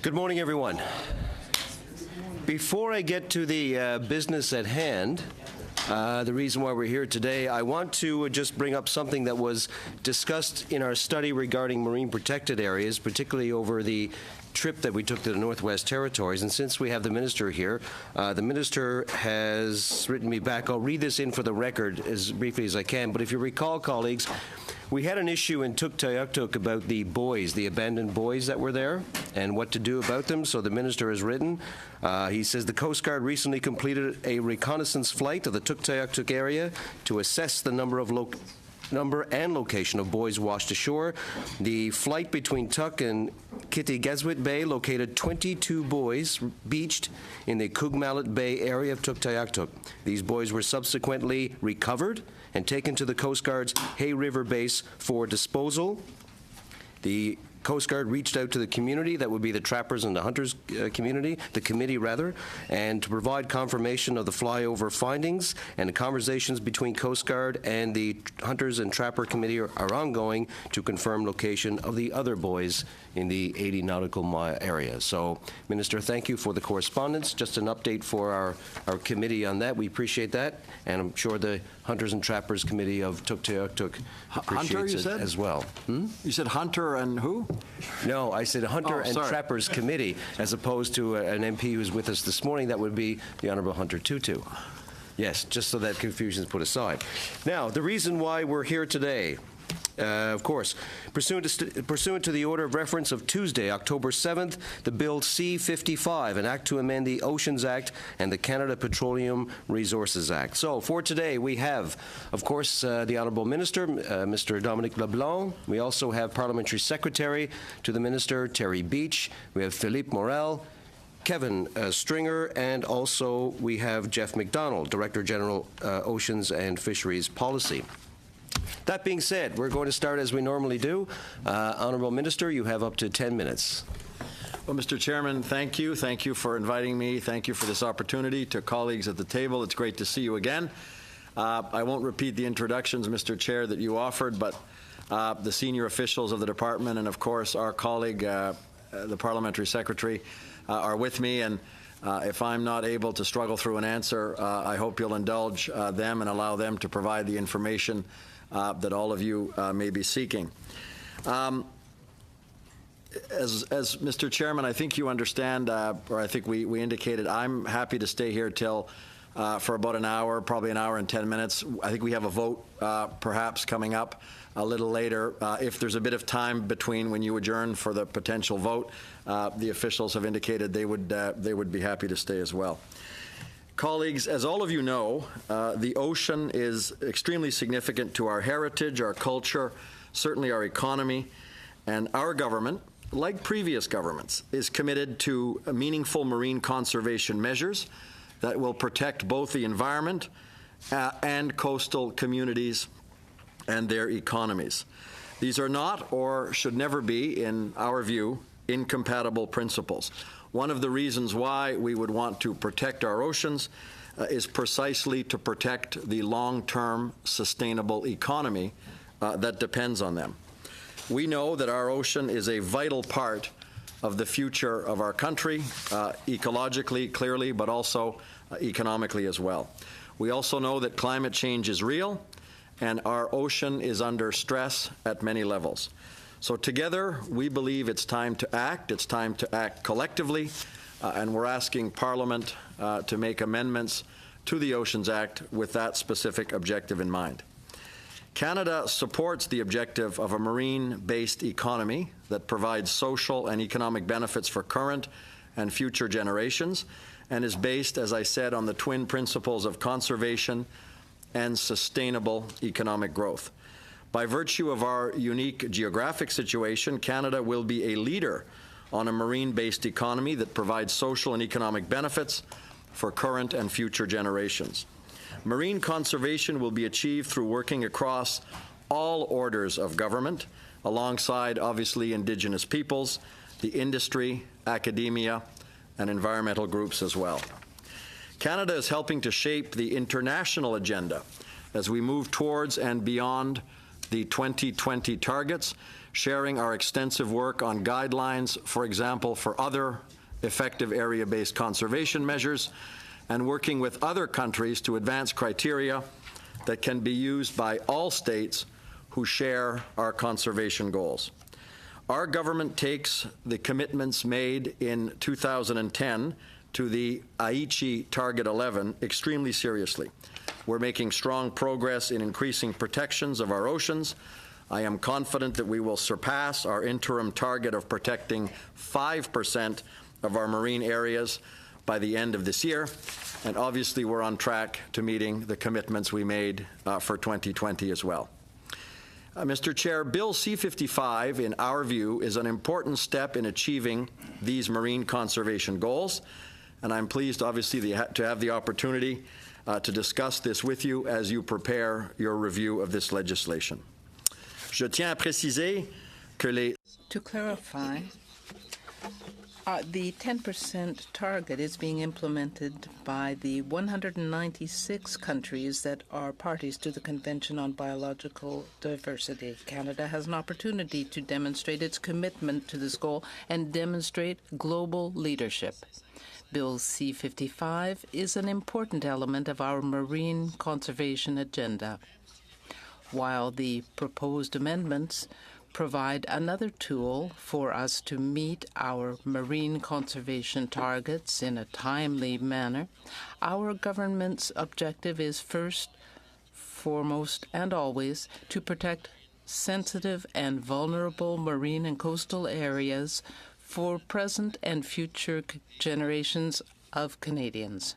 Good morning, everyone. Before I get to the business at hand, the reason why we're here today, I want to just bring up something that was discussed in our study regarding marine protected areas, particularly over the trip that we took to the Northwest Territories. And since we have the minister here, the minister has written me back. I'll read this in for the record as briefly as I can. But if you recall, colleagues, we had an issue in Tuktoyaktuk about the boys, the abandoned boys that were there, and what to do about them. So the minister has written. He says the Coast Guard recently completed a reconnaissance flight of the Tuktoyaktuk area to assess the number and location of boys washed ashore. The flight between Tuk and Kittigeswit Bay located 22 boys beached in the Kugmallet Bay area of Tuktoyaktuk. These boys were subsequently recovered and taken to the Coast Guard's Hay River base for disposal. The Coast Guard reached out to the community, that would be the trappers and the hunters community, the committee rather, and to provide confirmation of the flyover findings, and the conversations between Coast Guard and the hunters and trapper committee are ongoing to confirm location of the other boys in the 80 nautical mile area. So, Minister, thank you for the correspondence. Just an update for our committee on that. We appreciate that, and I'm sure the Hunters and Trappers Committee of Tuktoyaktuk appreciates it as well. You said Hunter and who? No, I said Hunter and Trappers Committee, as opposed to an MP who's with us this morning. That would be the Honourable Hunter Tutu. Yes, just so that confusion is put aside. Now, the reason why we're here today, of course, pursuant to the order of reference of Tuesday, October 7th, the Bill C-55, an act to amend the Oceans Act and the Canada Petroleum Resources Act. So for today, we have, of course, the Honourable Minister, Mr. Dominic LeBlanc. We also have Parliamentary Secretary to the Minister, Terry Beach. We have Philippe Morel, Kevin Stringer, and also we have Jeff McDonald, Director General, Oceans and Fisheries Policy. That being said, we're going to start as we normally do. Honourable Minister, you have up to 10 minutes. Well, Mr. Chairman, thank you. Thank you for inviting me. Thank you for this opportunity. To colleagues at the table, it's great to see you again. I won't repeat the introductions, Mr. Chair, that you offered, but the senior officials of the department and, of course, our colleague, the Parliamentary Secretary, are with me. And if I'm not able to struggle through an answer, I hope you'll indulge them and allow them to provide the information that all of you may be seeking. As Mr. Chairman, I think you understand, or I think we indicated, I'm happy to stay here till for about an hour, probably an hour and 10 minutes. I think we have a vote perhaps coming up a little later. If there's a bit of time between when you adjourn for the potential vote, the officials have indicated they would be happy to stay as well. Colleagues, as all of you know, the ocean is extremely significant to our heritage, our culture, certainly our economy, and our government, like previous governments, is committed to meaningful marine conservation measures that will protect both the environment and coastal communities and their economies. These are not, or should never be, in our view, incompatible principles. One of the reasons why we would want to protect our oceans is precisely to protect the long-term sustainable economy that depends on them. We know that our ocean is a vital part of the future of our country, ecologically, clearly, but also economically as well. We also know that climate change is real, and our ocean is under stress at many levels. So together, we believe it's time to act. It's time to act collectively, and we're asking Parliament to make amendments to the Oceans Act with that specific objective in mind. Canada supports the objective of a marine-based economy that provides social and economic benefits for current and future generations, and is based, as I said, on the twin principles of conservation and sustainable economic growth. By virtue of our unique geographic situation, Canada will be a leader on a marine-based economy that provides social and economic benefits for current and future generations. Marine conservation will be achieved through working across all orders of government, alongside, obviously, Indigenous peoples, the industry, academia, and environmental groups as well. Canada is helping to shape the international agenda as we move towards and beyond the 2020 targets, sharing our extensive work on guidelines, for example, for other effective area-based conservation measures, and working with other countries to advance criteria that can be used by all states who share our conservation goals. Our government takes the commitments made in 2010 to the Aichi Target 11 extremely seriously. We're making strong progress in increasing protections of our oceans. I am confident that we will surpass our interim target of protecting 5% of our marine areas by the end of this year. And obviously, we're on track to meeting the commitments we made for 2020 as well. Mr. Chair, Bill C-55, in our view, is an important step in achieving these marine conservation goals, and I'm pleased, obviously, to have the opportunity to discuss this with you as you prepare your review of this legislation. Je tiens à préciser que les... To clarify, the 10% target is being implemented by the 196 countries that are parties to the Convention on Biological Diversity. Canada has an opportunity to demonstrate its commitment to this goal and demonstrate global leadership. Bill C-55 is an important element of our marine conservation agenda. While the proposed amendments provide another tool for us to meet our marine conservation targets in a timely manner, our government's objective is first, foremost, and always to protect sensitive and vulnerable marine and coastal areas for present and future generations of Canadians.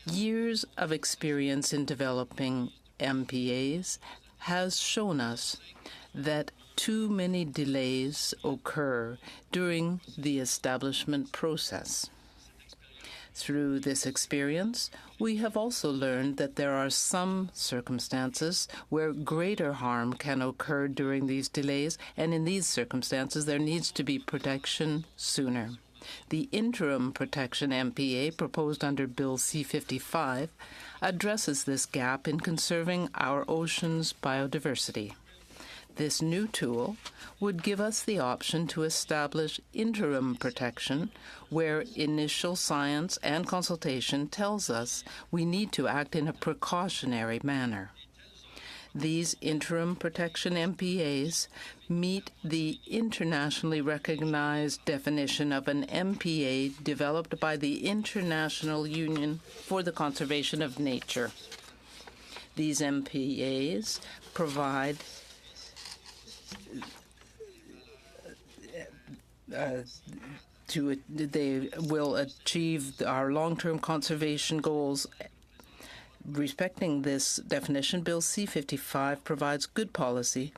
Years of experience in developing MPAs has shown us that too many delays occur during the establishment process. Through this experience, we have also learned that there are some circumstances where greater harm can occur during these delays, and in these circumstances, there needs to be protection sooner. The interim protection MPA proposed under Bill C-55 addresses this gap in conserving our ocean's biodiversity. This new tool would give us the option to establish interim protection where initial science and consultation tells us we need to act in a precautionary manner. These interim protection MPAs meet the internationally recognized definition of an MPA developed by the International Union for the Conservation of Nature. These MPAs provide they will achieve our long-term conservation goals. Respecting this definition, Bill C-55 provides good policy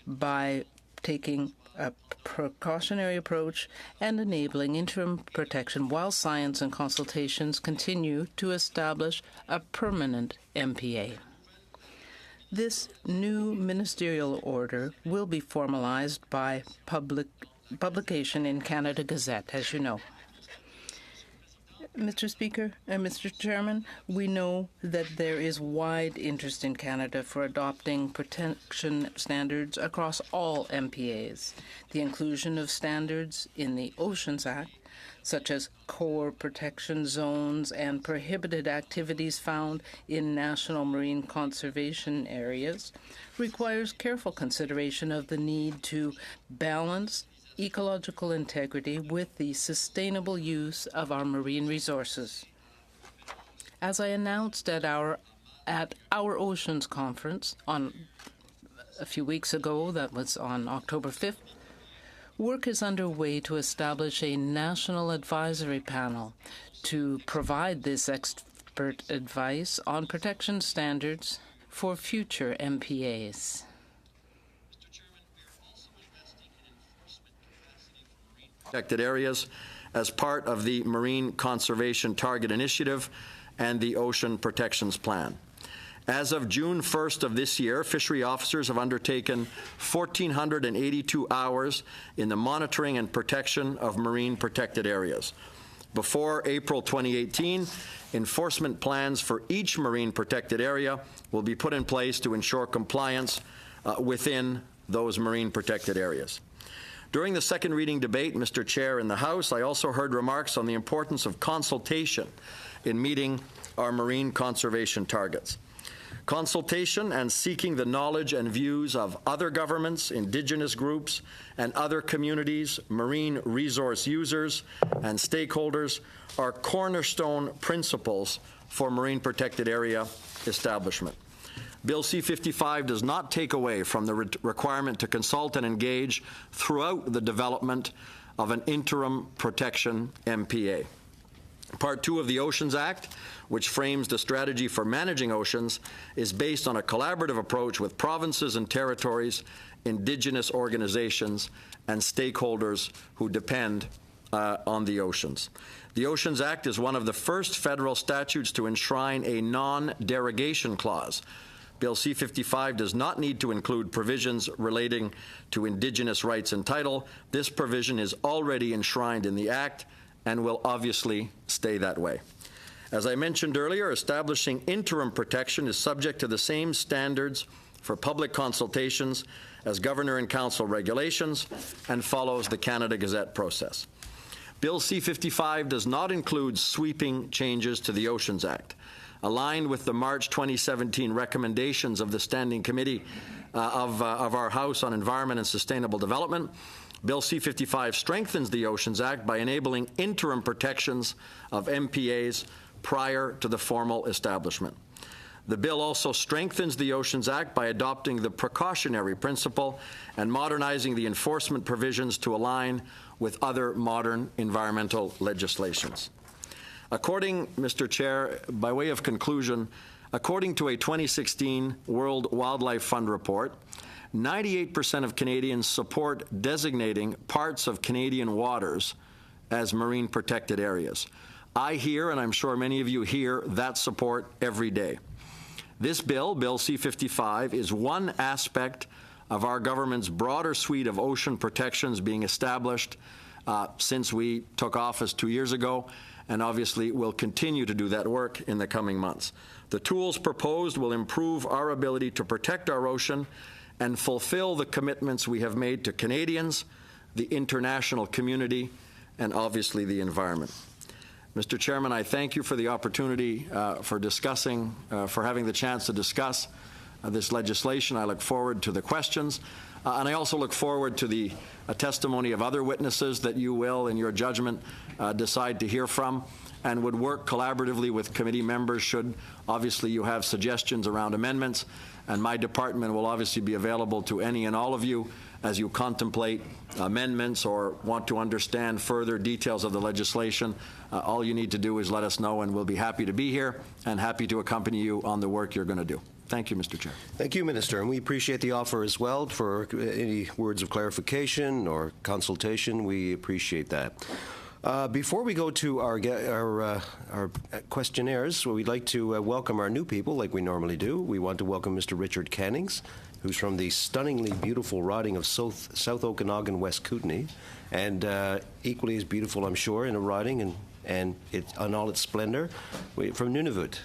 by taking a precautionary approach and enabling interim protection while science and consultations continue to establish a permanent MPA. This new ministerial order will be formalized by publication in Canada Gazette, as you know. Mr. Speaker and Mr. Chairman, we know that there is wide interest in Canada for adopting protection standards across all MPAs. The inclusion of standards in the Oceans Act, such as core protection zones and prohibited activities found in national marine conservation areas, requires careful consideration of the need to balance ecological integrity with the sustainable use of our marine resources. As I announced at our Oceans Conference a few weeks ago, that was on October 5th, work is underway to establish a national advisory panel to provide this expert advice on protection standards for future MPAs. Protected areas as part of the Marine Conservation Target Initiative and the Ocean Protections Plan. As of June 1st of this year, fishery officers have undertaken 1,482 hours in the monitoring and protection of marine protected areas. Before April 2018, enforcement plans for each marine protected area will be put in place to ensure compliance within those marine protected areas. During the second reading debate, Mr. Chair, in the House, I also heard remarks on the importance of consultation in meeting our marine conservation targets. Consultation and seeking the knowledge and views of other governments, Indigenous groups, and other communities, marine resource users, and stakeholders are cornerstone principles for marine protected area establishment. Bill C-55 does not take away from the requirement to consult and engage throughout the development of an interim protection MPA. Part 2 of the Oceans Act, which frames the strategy for managing oceans, is based on a collaborative approach with provinces and territories, Indigenous organizations, and stakeholders who depend on the oceans. The Oceans Act is one of the first federal statutes to enshrine a non-derogation clause. Bill C-55 does not need to include provisions relating to Indigenous rights and title. This provision is already enshrined in the Act and will obviously stay that way. As I mentioned earlier, establishing interim protection is subject to the same standards for public consultations as Governor and Council regulations and follows the Canada Gazette process. Bill C-55 does not include sweeping changes to the Oceans Act. Aligned with the March 2017 recommendations of the Standing Committee of our House on Environment and Sustainable Development, Bill C-55 strengthens the Oceans Act by enabling interim protections of MPAs prior to the formal establishment. The bill also strengthens the Oceans Act by adopting the precautionary principle and modernizing the enforcement provisions to align with other modern environmental legislations. According, Mr. Chair, by way of conclusion, according to a 2016 World Wildlife Fund report, 98% of Canadians support designating parts of Canadian waters as marine protected areas. I hear, and I'm sure many of you hear, that support every day. This bill, Bill C-55, is one aspect of our government's broader suite of ocean protections being established since we took office 2 years ago, and obviously will continue to do that work in the coming months. The tools proposed will improve our ability to protect our ocean and fulfill the commitments we have made to Canadians, the international community, and obviously the environment. Mr. Chairman, I thank you for the opportunity for discussing, for having the chance to discuss this legislation. I look forward to the questions, and I also look forward to the testimony of other witnesses that you will, in your judgment, decide to hear from, and would work collaboratively with committee members should, obviously, you have suggestions around amendments, and my department will obviously be available to any and all of you as you contemplate amendments or want to understand further details of the legislation. All you need to do is let us know, and we'll be happy to be here and happy to accompany you on the work you're going to do. Thank you, Mr. Chair. Thank you, Minister, and we appreciate the offer as well for any words of clarification or consultation. We appreciate that. Before we go to our questionnaires, we'd like to welcome our new people like we normally do. We want to welcome Mr. Richard Cannings, who's from the stunningly beautiful riding of South Okanagan, West Kootenay, and equally as beautiful, I'm sure, in a riding and on all its splendor, from Nunavut,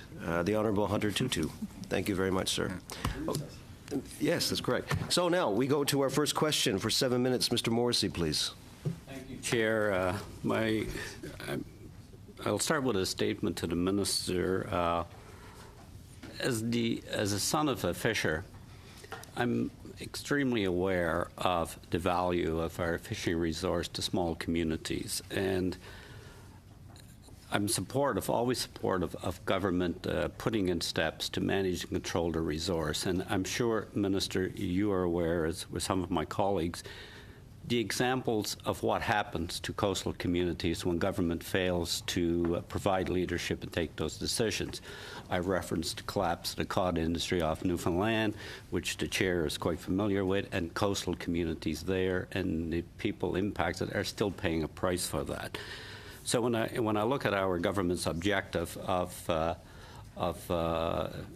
the Honourable Hunter Tutu. Thank you very much, sir. Oh, yes, that's correct. So now we go to our first question for 7 minutes. Mr. Morrissey, please. Thank you, Chair. I'll start with a statement to the Minister. As a son of a fisher, I'm extremely aware of the value of our fishing resource to small communities, and I'm always supportive of government putting in steps to manage and control the resource. And I'm sure, Minister, you are aware, as with some of my colleagues, the examples of what happens to coastal communities when government fails to provide leadership and take those decisions. I referenced the collapse of the cod industry off Newfoundland, which the Chair is quite familiar with, and coastal communities there, and the people impacted are still paying a price for that. So when I look at our government's objective of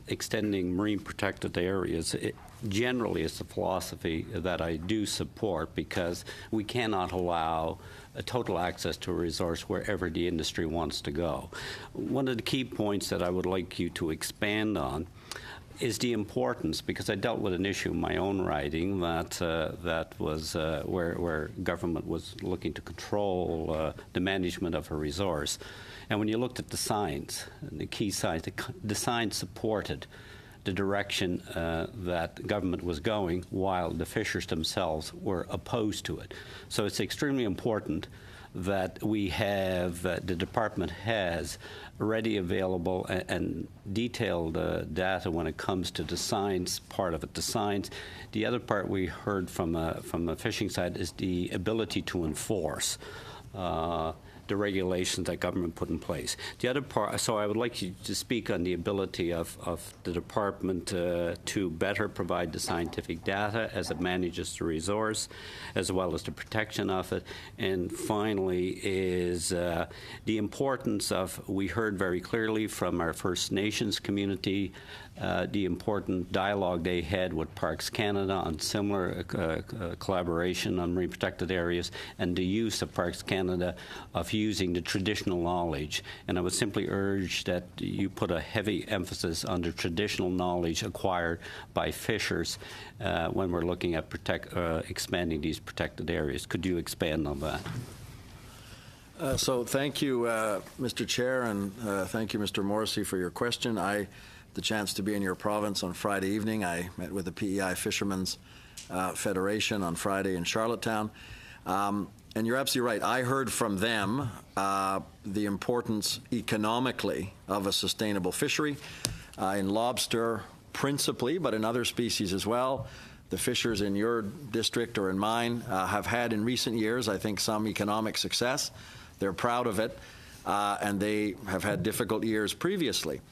extending marine protected areas, it generally is a philosophy that I do support, because we cannot allow a total access to a resource wherever the industry wants to go. One of the key points that I would like you to expand on is the importance, because I dealt with an issue in my own writing that was where government was looking to control the management of a resource. And when you looked at the signs, the key signs, the signs supported the direction that government was going, while the fishers themselves were opposed to it. So it's extremely important that we have, the department has ready available and detailed data when it comes to the science part of it. The science. The other part we heard from the fishing side is the ability to enforce the regulations that government put in place. The other part, so I would like you to speak on the ability of the department to better provide the scientific data as it manages the resource, as well as the protection of it. And finally is the importance of, we heard very clearly from our First Nations community, the important dialogue they had with Parks Canada on similar collaboration on marine protected areas, and the use of Parks Canada of using the traditional knowledge. And I would simply urge that you put a heavy emphasis on the traditional knowledge acquired by fishers when we're looking at expanding these protected areas. Could you expand on that? So thank you, Mr. Chair, and thank you, Mr. Morrissey, for your question. The chance to be in your province on Friday evening. I met with the PEI Fishermen's Federation on Friday in Charlottetown. And you're absolutely right. I heard from them the importance economically of a sustainable fishery in lobster principally, but in other species as well. The fishers in your district or in mine have had in recent years, I think, some economic success. They're proud of it, and they have had difficult years previously.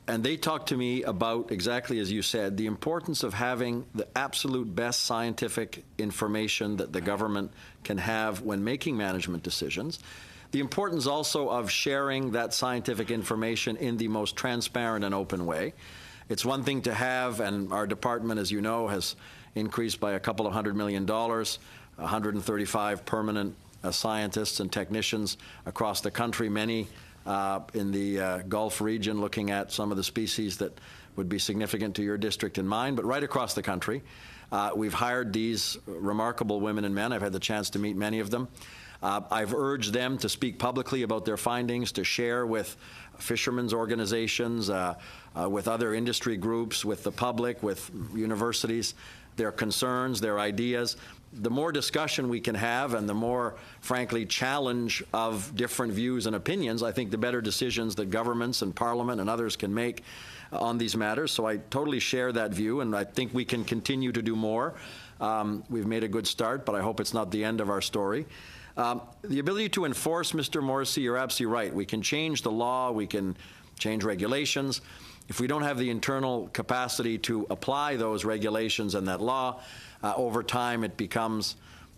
And they talked to me about, exactly as you said, the importance of having the absolute best scientific information that the government can have when making management decisions. The importance also of sharing that scientific information in the most transparent and open way. It's one thing to have, and our department, as you know, has increased by a couple of $100 million, 135 permanent scientists and technicians across the country, many in the Gulf region, looking at some of the species that would be significant to your district and mine, but right across the country. We've hired these remarkable women and men. I've had the chance to meet many of them. I've urged them to speak publicly about their findings, to share with fishermen's organizations, with other industry groups, with the public, with universities, their concerns, their ideas. The more discussion we can have and the more, frankly, challenge of different views and opinions, I think the better decisions that governments and Parliament and others can make on these matters. So I totally share that view, and I think we can continue to do more. We've made a good start, but I hope it's not the end of our story. The ability to enforce, Mr. Morrissey, you're absolutely right. We can change the law. We can change regulations. If we don't have the internal capacity to apply those regulations and that law, over time it becomes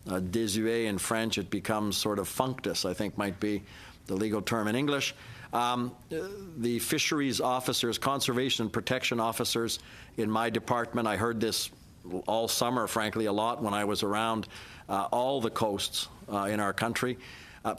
désuet in French. It becomes sort of functus, I think might be the legal term in English. The fisheries officers, conservation and protection officers in my department, I heard this all summer, frankly, a lot when I was around all the coasts in our country.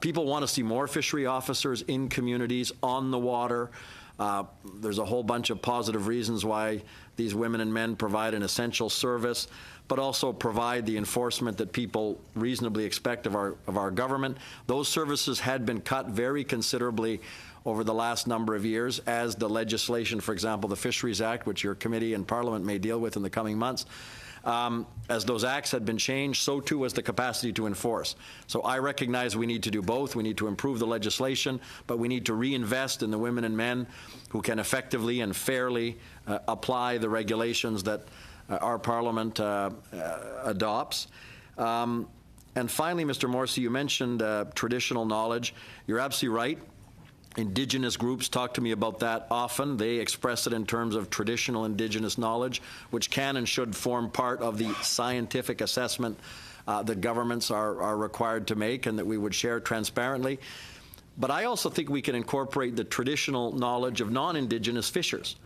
People want to see more fishery officers in communities, on the water. There's a whole bunch of positive reasons why these women and men provide an essential service, but also provide the enforcement that people reasonably expect of our government. Those services had been cut very considerably over the last number of years as the legislation, for example, the Fisheries Act, which your committee and Parliament may deal with in the coming months, as those acts had been changed, so too was the capacity to enforce. So I recognize we need to do both. We need to improve the legislation, but we need to reinvest in the women and men who can effectively and fairly apply the regulations that our Parliament adopts. And finally, Mr. Morrissey, you mentioned traditional knowledge. You're absolutely right. Indigenous groups talk to me about that often. They express it in terms of traditional Indigenous knowledge, which can and should form part of the scientific assessment that governments are required to make and that we would share transparently. But I also think we can incorporate the traditional knowledge of non-Indigenous fishers.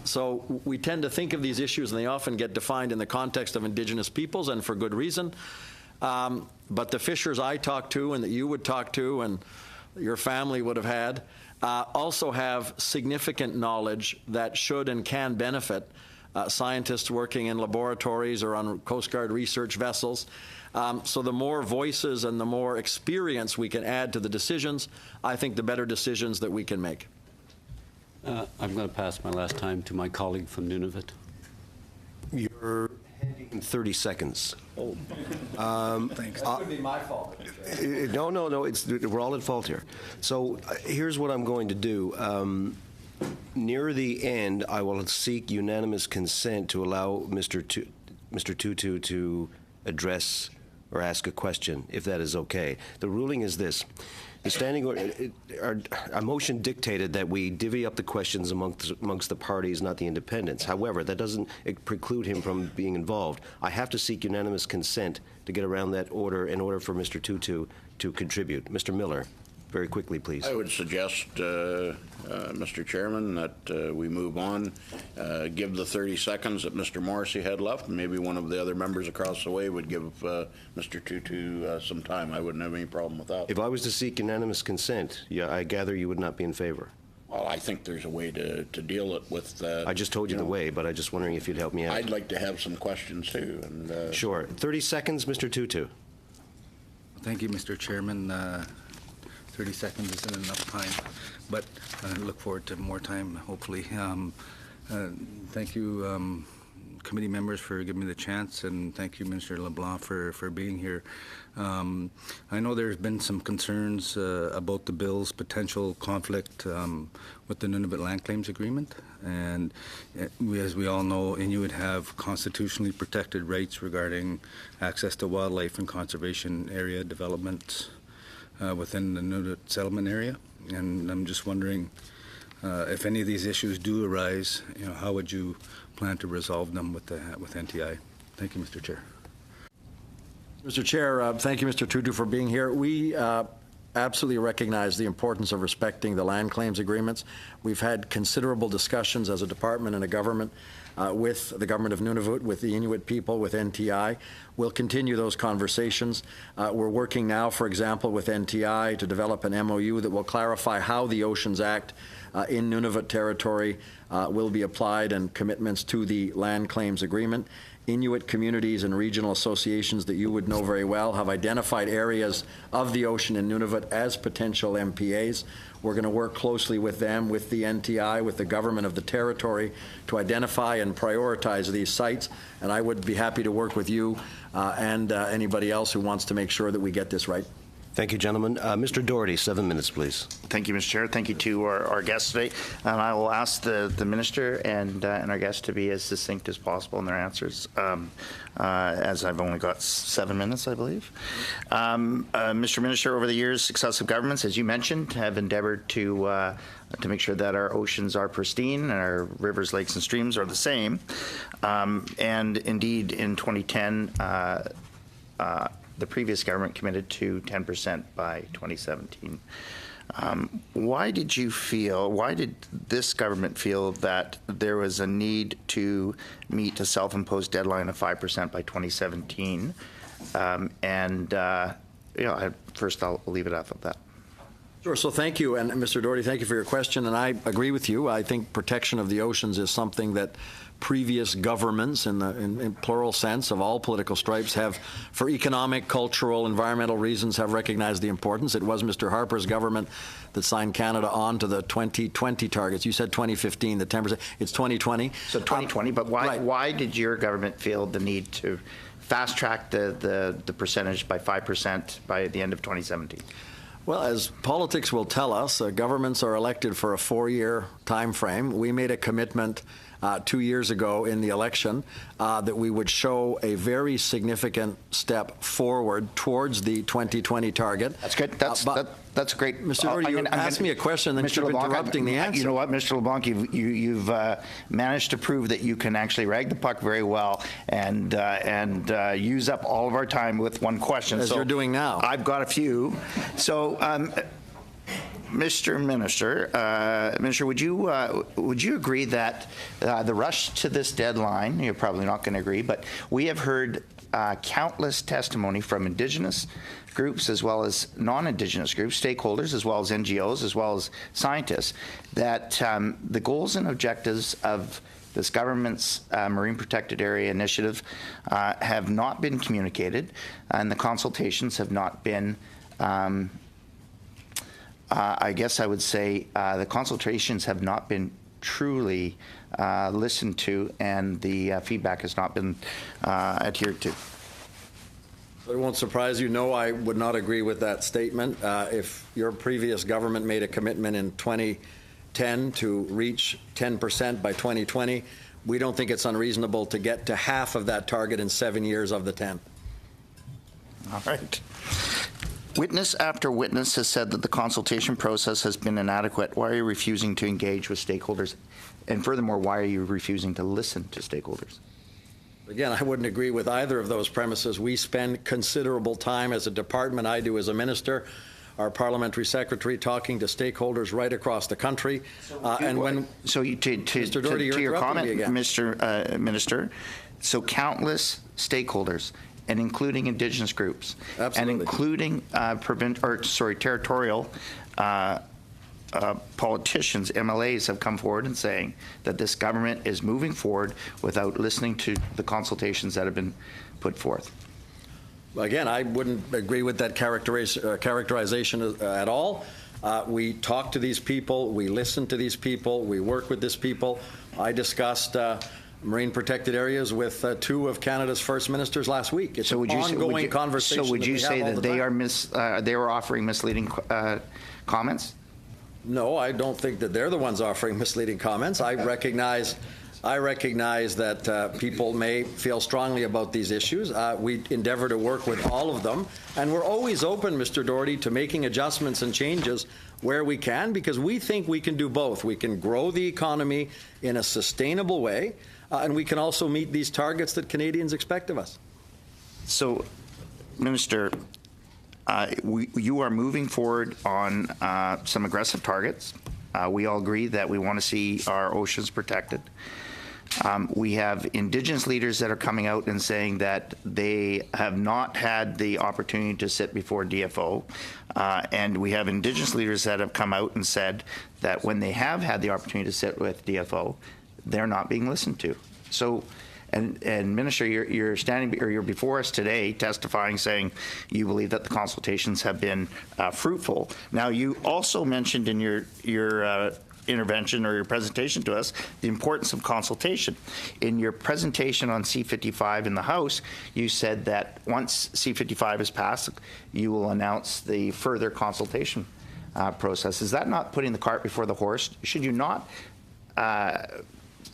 So we tend to think of these issues, and they often get defined in the context of Indigenous peoples, and for good reason. But the fishers I talk to and that you would talk to and your family would have had, also have significant knowledge that should and can benefit scientists working in laboratories or on Coast Guard research vessels. So the more voices and the more experience we can add to the decisions, I think the better decisions that we can make. I'm going to pass my last time to my colleague from Nunavut. You're handing him 30 seconds. Thanks. That would be my fault. No. We're all at fault here. So here's what I'm going to do. Near the end, I will seek unanimous consent to allow Mr. Tutu to address or ask a question, if that is okay. The ruling is this. The standing order, our motion dictated that we divvy up the questions amongst the parties, not the independents. However, that doesn't preclude him from being involved. I have to seek unanimous consent to get around that order in order for Mr. Tutu to contribute. Mr. Miller, very quickly, please. I would suggest, Mr. Chairman, that we move on, give the 30 seconds that Mr. Morrissey had left, and maybe one of the other members across the way would give Mr. Tutu some time. I wouldn't have any problem with that. If I was to seek unanimous consent, I gather you would not be in favor. Well, I think there's a way to deal it with... I just told you the way, but I'm just wondering if you'd help me out. I'd like to have some questions, too. And, Sure. 30 seconds, Mr. Tutu. Thank you, Mr. Chairman. 30 seconds isn't enough time, but I look forward to more time, hopefully. Thank you, committee members, for giving me the chance, and thank you, Minister LeBlanc, for being here. I know there's been some concerns about the bill's potential conflict with the Nunavut Land Claims Agreement, and as we all know, Inuit have constitutionally protected rights regarding access to wildlife and conservation area development within the Nunavut settlement area, and I'm just wondering if any of these issues do arise, how would you plan to resolve them with NTI? Thank you, Mr. Chair. Mr. Chair, thank you, Mr. Tutu, for being here. We absolutely recognize the importance of respecting the land claims agreements. We've had considerable discussions as a department and a government with the government of Nunavut, with the Inuit people, with NTI. We'll continue those conversations. We're working now, for example, with NTI to develop an MOU that will clarify how the Oceans Act in Nunavut territory will be applied and commitments to the land claims agreement. Inuit communities and regional associations that you would know very well have identified areas of the ocean in Nunavut as potential MPAs. We're going to work closely with them, with the NTI, with the government of the territory to identify and prioritize these sites. And I would be happy to work with you and anybody else who wants to make sure that we get this right. Thank you, gentlemen. Mr. Doherty, 7 minutes, please. Thank you, Mr. Chair. Thank you to our guests today. And I will ask the minister and our guests to be as succinct as possible in their answers, as I've only got 7 minutes, I believe. Mr. Minister, over the years, successive governments, as you mentioned, have endeavored to make sure that our oceans are pristine and our rivers, lakes, and streams are the same. And indeed, in 2010, the previous government committed to 10% by 2017. Why did this government feel that there was a need to meet a self-imposed deadline of 5% by 2017? First I'll leave it off at that. Sure. So thank you. And Mr. Doherty, thank you for your question. And I agree with you. I think protection of the oceans is something that previous governments, in plural sense, of all political stripes, have, for economic, cultural, environmental reasons, have recognized the importance. It was Mr. Harper's government that signed Canada on to the 2020 targets. You said 2015, the 10%. It's 2020. So 2020, but why did your government feel the need to fast track the percentage by 5% by the end of 2017? Well, as politics will tell us, governments are elected for a 4-year time frame. We made a commitment 2 years ago in the election that we would show a very significant step forward towards the 2020 target. That's good. That's great. Mr. Doherty, you asked me a question, then you're interrupting the answer. You know what, Mr. LeBlanc, you've managed to prove that you can actually rag the puck very well and use up all of our time with one question. As you're doing now. I've got a few. So, Mr. Minister, would you agree that the rush to this deadline, you're probably not going to agree, but we have heard countless testimony from Indigenous groups as well as non-Indigenous groups, stakeholders as well as NGOs as well as scientists, that the goals and objectives of this government's Marine Protected Area Initiative have not been communicated, and the consultations have not been, I guess I would say, the consultations have not been truly listened to, and the feedback has not been adhered to. It won't surprise you, no, I would not agree with that statement. If your previous government made a commitment in 2010 to reach 10% by 2020, we don't think it's unreasonable to get to half of that target in 7 years of the 10. All right. Witness after witness has said that the consultation process has been inadequate. Why are you refusing to engage with stakeholders? And furthermore, why are you refusing to listen to stakeholders? Again, I wouldn't agree with either of those premises. We spend considerable time as a department, I do as a minister, our parliamentary secretary, talking to stakeholders right across the country. And when to your comment, Mr. Minister, so countless stakeholders, and including Indigenous groups, Absolutely. and including territorial politicians, MLAs, have come forward and saying that this government is moving forward without listening to the consultations that have been put forth. Again, I wouldn't agree with that characterization at all. We talk to these people, we listen to these people, we work with these people. I discussed marine protected areas with two of Canada's first ministers last week. It's an ongoing conversation. So would you say that they are offering misleading comments? No, I don't think that they're the ones offering misleading comments. I recognize that people may feel strongly about these issues. We endeavor to work with all of them, and we're always open, Mr. Doherty, to making adjustments and changes where we can, because we think we can do both. We can grow the economy in a sustainable way, and we can also meet these targets that Canadians expect of us. So, Minister, you are moving forward on some aggressive targets. We all agree that we want to see our oceans protected. We have Indigenous leaders that are coming out and saying that they have not had the opportunity to sit before DFO. And we have Indigenous leaders that have come out and said that when they have had the opportunity to sit with DFO, they're not being listened to. So, and Minister, you're standing, or you're before us today testifying, saying you believe that the consultations have been fruitful. Now, you also mentioned in your intervention or your presentation to us the importance of consultation. In your presentation on C-55 in the House, you said that once C-55 is passed, you will announce the further consultation process. Is that not putting the cart before the horse? Should you not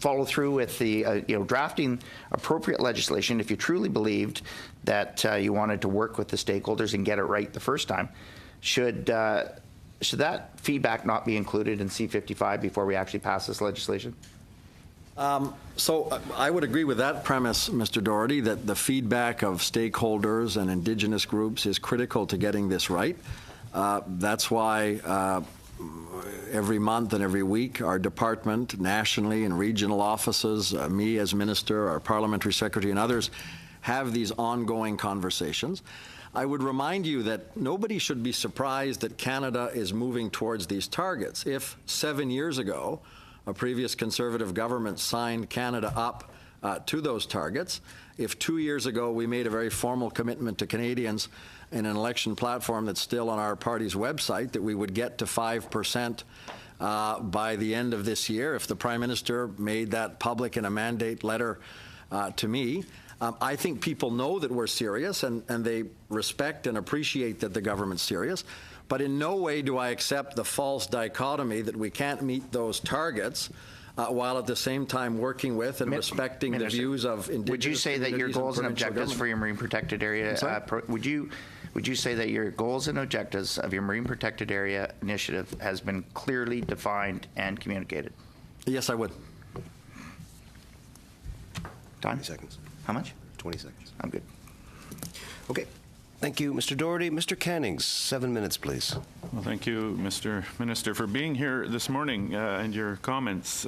follow through with the drafting appropriate legislation if you truly believed that you wanted to work with the stakeholders and get it right the first time? Should that feedback not be included in C-55 before we actually pass this legislation? So I would agree with that premise, Mr. Doherty, that the feedback of stakeholders and Indigenous groups is critical to getting this right. That's why every month and every week our department, nationally and regional offices, me as minister, our parliamentary secretary and others, have these ongoing conversations. I would remind you that nobody should be surprised that Canada is moving towards these targets. If 7 years ago a previous Conservative government signed Canada up to those targets, if 2 years ago we made a very formal commitment to Canadians in an election platform that's still on our party's website that we would get to 5% by the end of this year, if the Prime Minister made that public in a mandate letter to me, I think people know that we're serious, and they respect and appreciate that the government's serious. But in no way do I accept the false dichotomy that we can't meet those targets while at the same time working with and respecting the views of Indigenous. Would you say that your goals and objectives for your marine protected area, would you say that your goals and objectives of your marine protected area initiative has been clearly defined and communicated? Yes, I would. Time? 20 seconds. How much? 20 seconds. I'm good. Okay. Thank you, Mr. Doherty. Mr. Cannings, 7 minutes, please. Well, thank you, Mr. Minister, for being here this morning and your comments.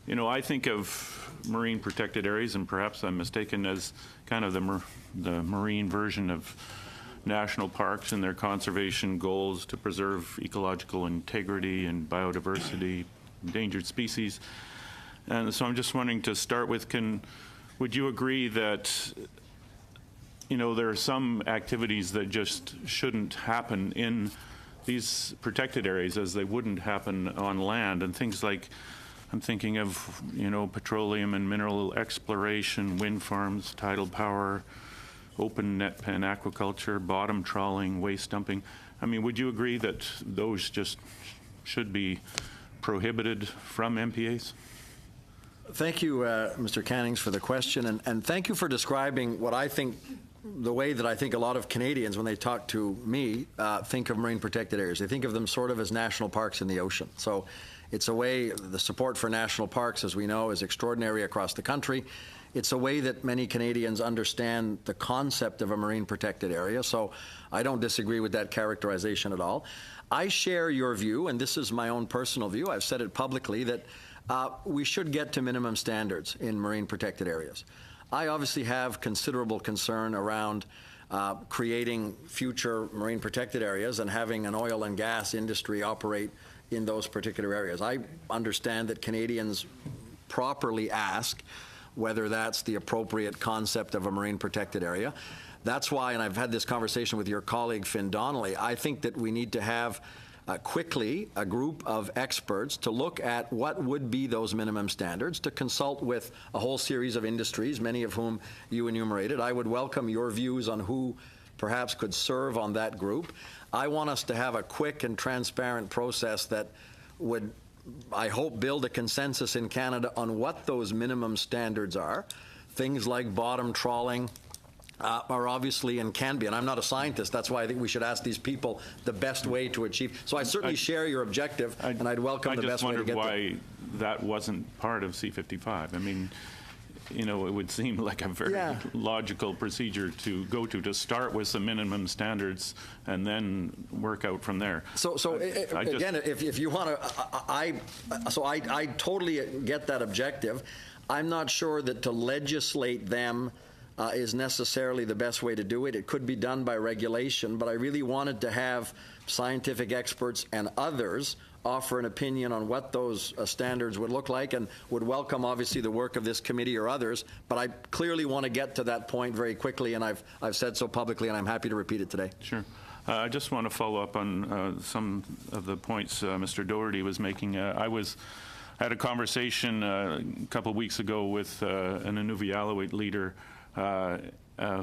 You know, I think of marine protected areas, and perhaps I'm mistaken, as kind of the marine version of national parks and their conservation goals to preserve ecological integrity and biodiversity, endangered species. And so I'm just wondering, to start with, would you agree that, you know, there are some activities that just shouldn't happen in these protected areas as they wouldn't happen on land, and things like, I'm thinking of, you know, petroleum and mineral exploration, wind farms, tidal power, open net pen aquaculture, bottom trawling, waste dumping. I mean, would you agree that those just should be prohibited from MPAs? Thank you, Mr. Cannings, for the question, and thank you for describing what I think, the way that I think a lot of Canadians, when they talk to me, think of marine protected areas. They think of them sort of as national parks in the ocean. So it's a way, the support for national parks, as we know, is extraordinary across the country. It's a way that many Canadians understand the concept of a marine protected area, so I don't disagree with that characterization at all. I share your view, and this is my own personal view, I've said it publicly, that we should get to minimum standards in marine protected areas. I obviously have considerable concern around creating future marine protected areas and having an oil and gas industry operate in those particular areas. I understand that Canadians properly ask whether that's the appropriate concept of a marine protected area. That's why, and I've had this conversation with your colleague Finn Donnelly, I think that we need to have quickly a group of experts to look at what would be those minimum standards, to consult with a whole series of industries, many of whom you enumerated. I would welcome your views on who perhaps could serve on that group. I want us to have a quick and transparent process that would, I hope, build a consensus in Canada on what those minimum standards are. Things like bottom trawling are obviously and can be, and I'm not a scientist, that's why I think we should ask these people the best way to achieve. So I certainly share your objective, and I'd welcome the best way to get there. I just wondered why that wasn't part of C-55. I mean, you know, it would seem like a very logical procedure to go to start with some minimum standards and then work out from there. So again, if you want to, I totally get that objective. I'm not sure that to legislate them is necessarily the best way to do it. It could be done by regulation, but I really wanted to have scientific experts and others offer an opinion on what those standards would look like, and would welcome, obviously, the work of this committee or others. But I clearly want to get to that point very quickly, and I've said so publicly, and I'm happy to repeat it today. Sure. I just want to follow up on some of the points Mr. Doherty was making. I had a conversation a couple of weeks ago with an Inuvialuit leader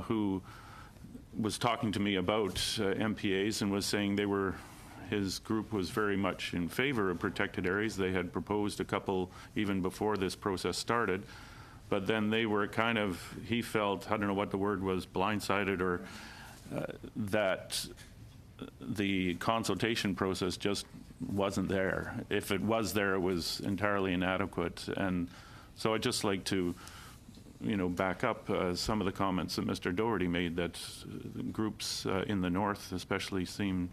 who was talking to me about MPAs and was saying his group was very much in favor of protected areas. They had proposed a couple even before this process started, but then they were kind of, he felt, I don't know what the word was, blindsided, or that the consultation process just wasn't there. If it was there, it was entirely inadequate. And so I'd just like to, you know, back up some of the comments that Mr. Doherty made, that groups in the north especially seemed,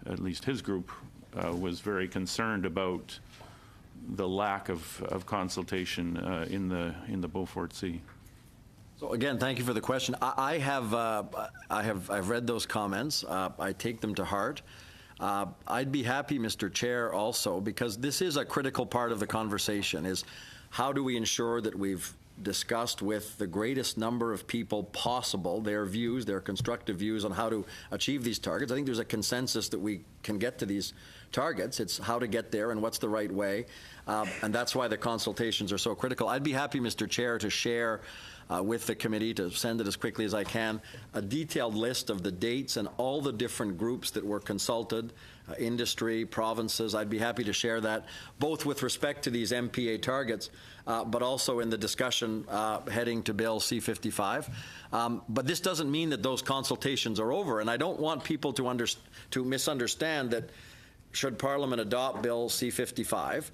at least his group, was very concerned about the lack of consultation in the Beaufort Sea. So again, thank you for the question. I've read those comments. I take them to heart. I'd be happy, Mr. Chair, also, because this is a critical part of the conversation, is how do we ensure that we've discussed with the greatest number of people possible their views, their constructive views on how to achieve these targets. I think there's a consensus that we can get to these targets. It's how to get there and what's the right way, and that's why the consultations are so critical. I'd be happy, Mr. Chair, to share with the committee, to send it as quickly as I can, a detailed list of the dates and all the different groups that were consulted, industry, provinces. I'd be happy to share that, both with respect to these MPA targets, but also in the discussion heading to Bill C-55. But this doesn't mean that those consultations are over, and I don't want people to misunderstand that should Parliament adopt Bill C-55,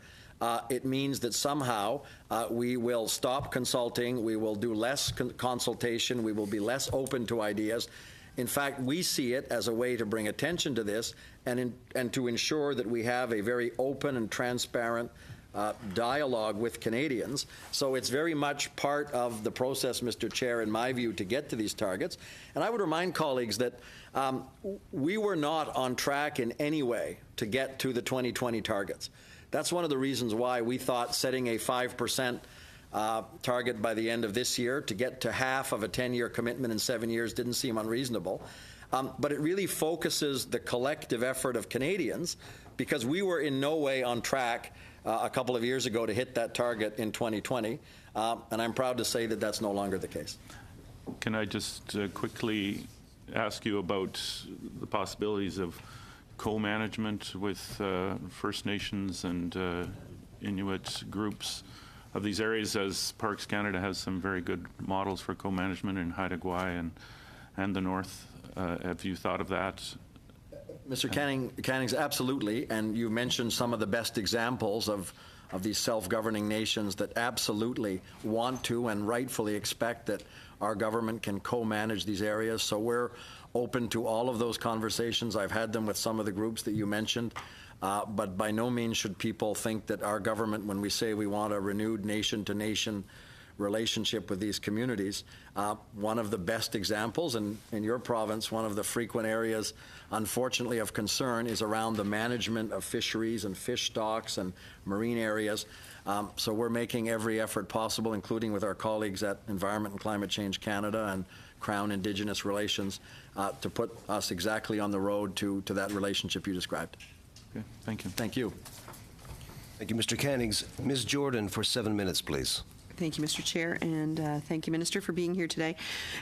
it means that somehow we will stop consulting, we will do less consultation, we will be less open to ideas. In fact, we see it as a way to bring attention to this and to ensure that we have a very open and transparent dialogue with Canadians. So it's very much part of the process, Mr. Chair, in my view, to get to these targets. And I would remind colleagues that we were not on track in any way to get to the 2020 targets. That's one of the reasons why we thought setting a 5% target by the end of this year to get to half of a 10-year commitment in 7 years didn't seem unreasonable. But it really focuses the collective effort of Canadians, because we were in no way on track a couple of years ago to hit that target in 2020. And I'm proud to say that that's no longer the case. Can I just quickly ask you about the possibilities of co-management with First Nations and Inuit groups of these areas, as Parks Canada has some very good models for co-management in Haida Gwaii and the North? Have you thought of that? Mr. Cannings, absolutely. And you mentioned some of the best examples of these self-governing nations that absolutely want to and rightfully expect that our government can co-manage these areas. So we're open to all of those conversations. I've had them with some of the groups that you mentioned. But by no means should people think that our government, when we say we want a renewed nation-to-nation relationship with these communities, one of the best examples in your province, one of the frequent areas, unfortunately, of concern is around the management of fisheries and fish stocks and marine areas. So we're making every effort possible, including with our colleagues at Environment and Climate Change Canada and Crown Indigenous Relations, to put us exactly on the road to that relationship you described. Okay, thank you. Thank you. Thank you, Mr. Cannings. Ms. Jordan, for 7 minutes, please. Thank you, Mr. Chair, and thank you, Minister, for being here today.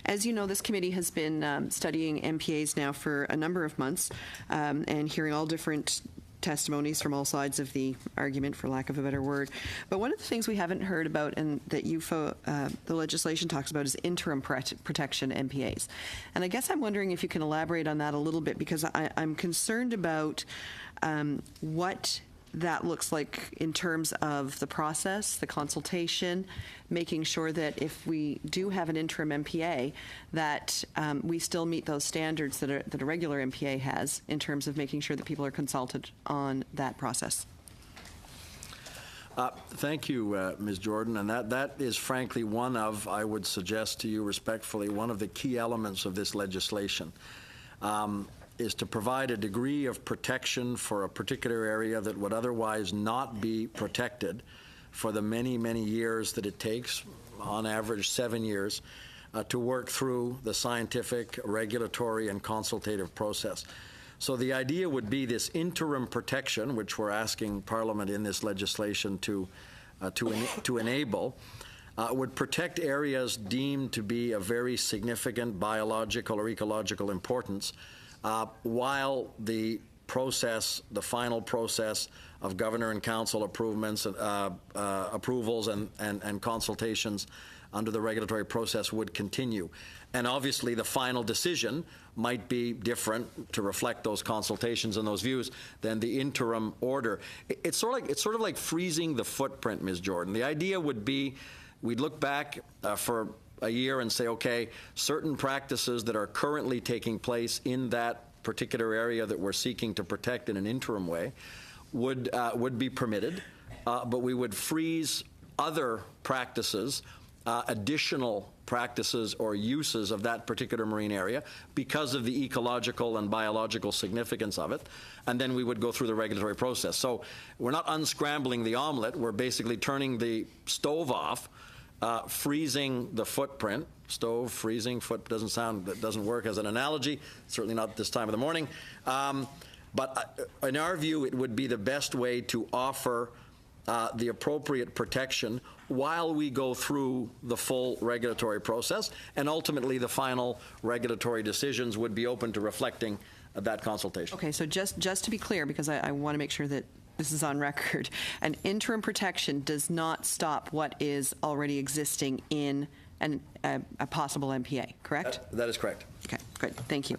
As you know, this committee has been studying MPAs now for a number of months and hearing all different testimonies from all sides of the argument, for lack of a better word. But one of the things we haven't heard about and that the legislation talks about is interim protection MPAs. And I guess I'm wondering if you can elaborate on that a little bit, because I'm concerned about what that looks like in terms of the process, the consultation, making sure that if we do have an interim MPA, that we still meet those standards that a regular MPA has in terms of making sure that people are consulted on that process. Thank you, Ms. Jordan. And that is frankly one of, I would suggest to you respectfully, one of the key elements of this legislation. Is to provide a degree of protection for a particular area that would otherwise not be protected for the many, many years that it takes, on average 7 years, to work through the scientific, regulatory, and consultative process. So the idea would be this interim protection, which we're asking Parliament in this legislation to enable, would protect areas deemed to be of very significant biological or ecological importance, while the process, the final process of Governor and Council approvals and consultations under the regulatory process would continue. And obviously the final decision might be different to reflect those consultations and those views than the interim order. It's sort of like freezing the footprint, Ms. Jordan. The idea would be we'd look back for a year and say, okay, certain practices that are currently taking place in that particular area that we're seeking to protect in an interim way would be permitted, but we would freeze other practices, additional practices or uses of that particular marine area because of the ecological and biological significance of it, and then we would go through the regulatory process. So we're not unscrambling the omelet, we're basically turning the stove off, freezing the footprint. Stove, freezing, that doesn't work as an analogy, certainly not this time of the morning. But in our view, it would be the best way to offer the appropriate protection while we go through the full regulatory process, and ultimately the final regulatory decisions would be open to reflecting that consultation. Okay, so just to be clear, because I want to make sure that this is on record, an interim protection does not stop what is already existing in a possible MPA, correct? That is correct. Okay, good. Thank you.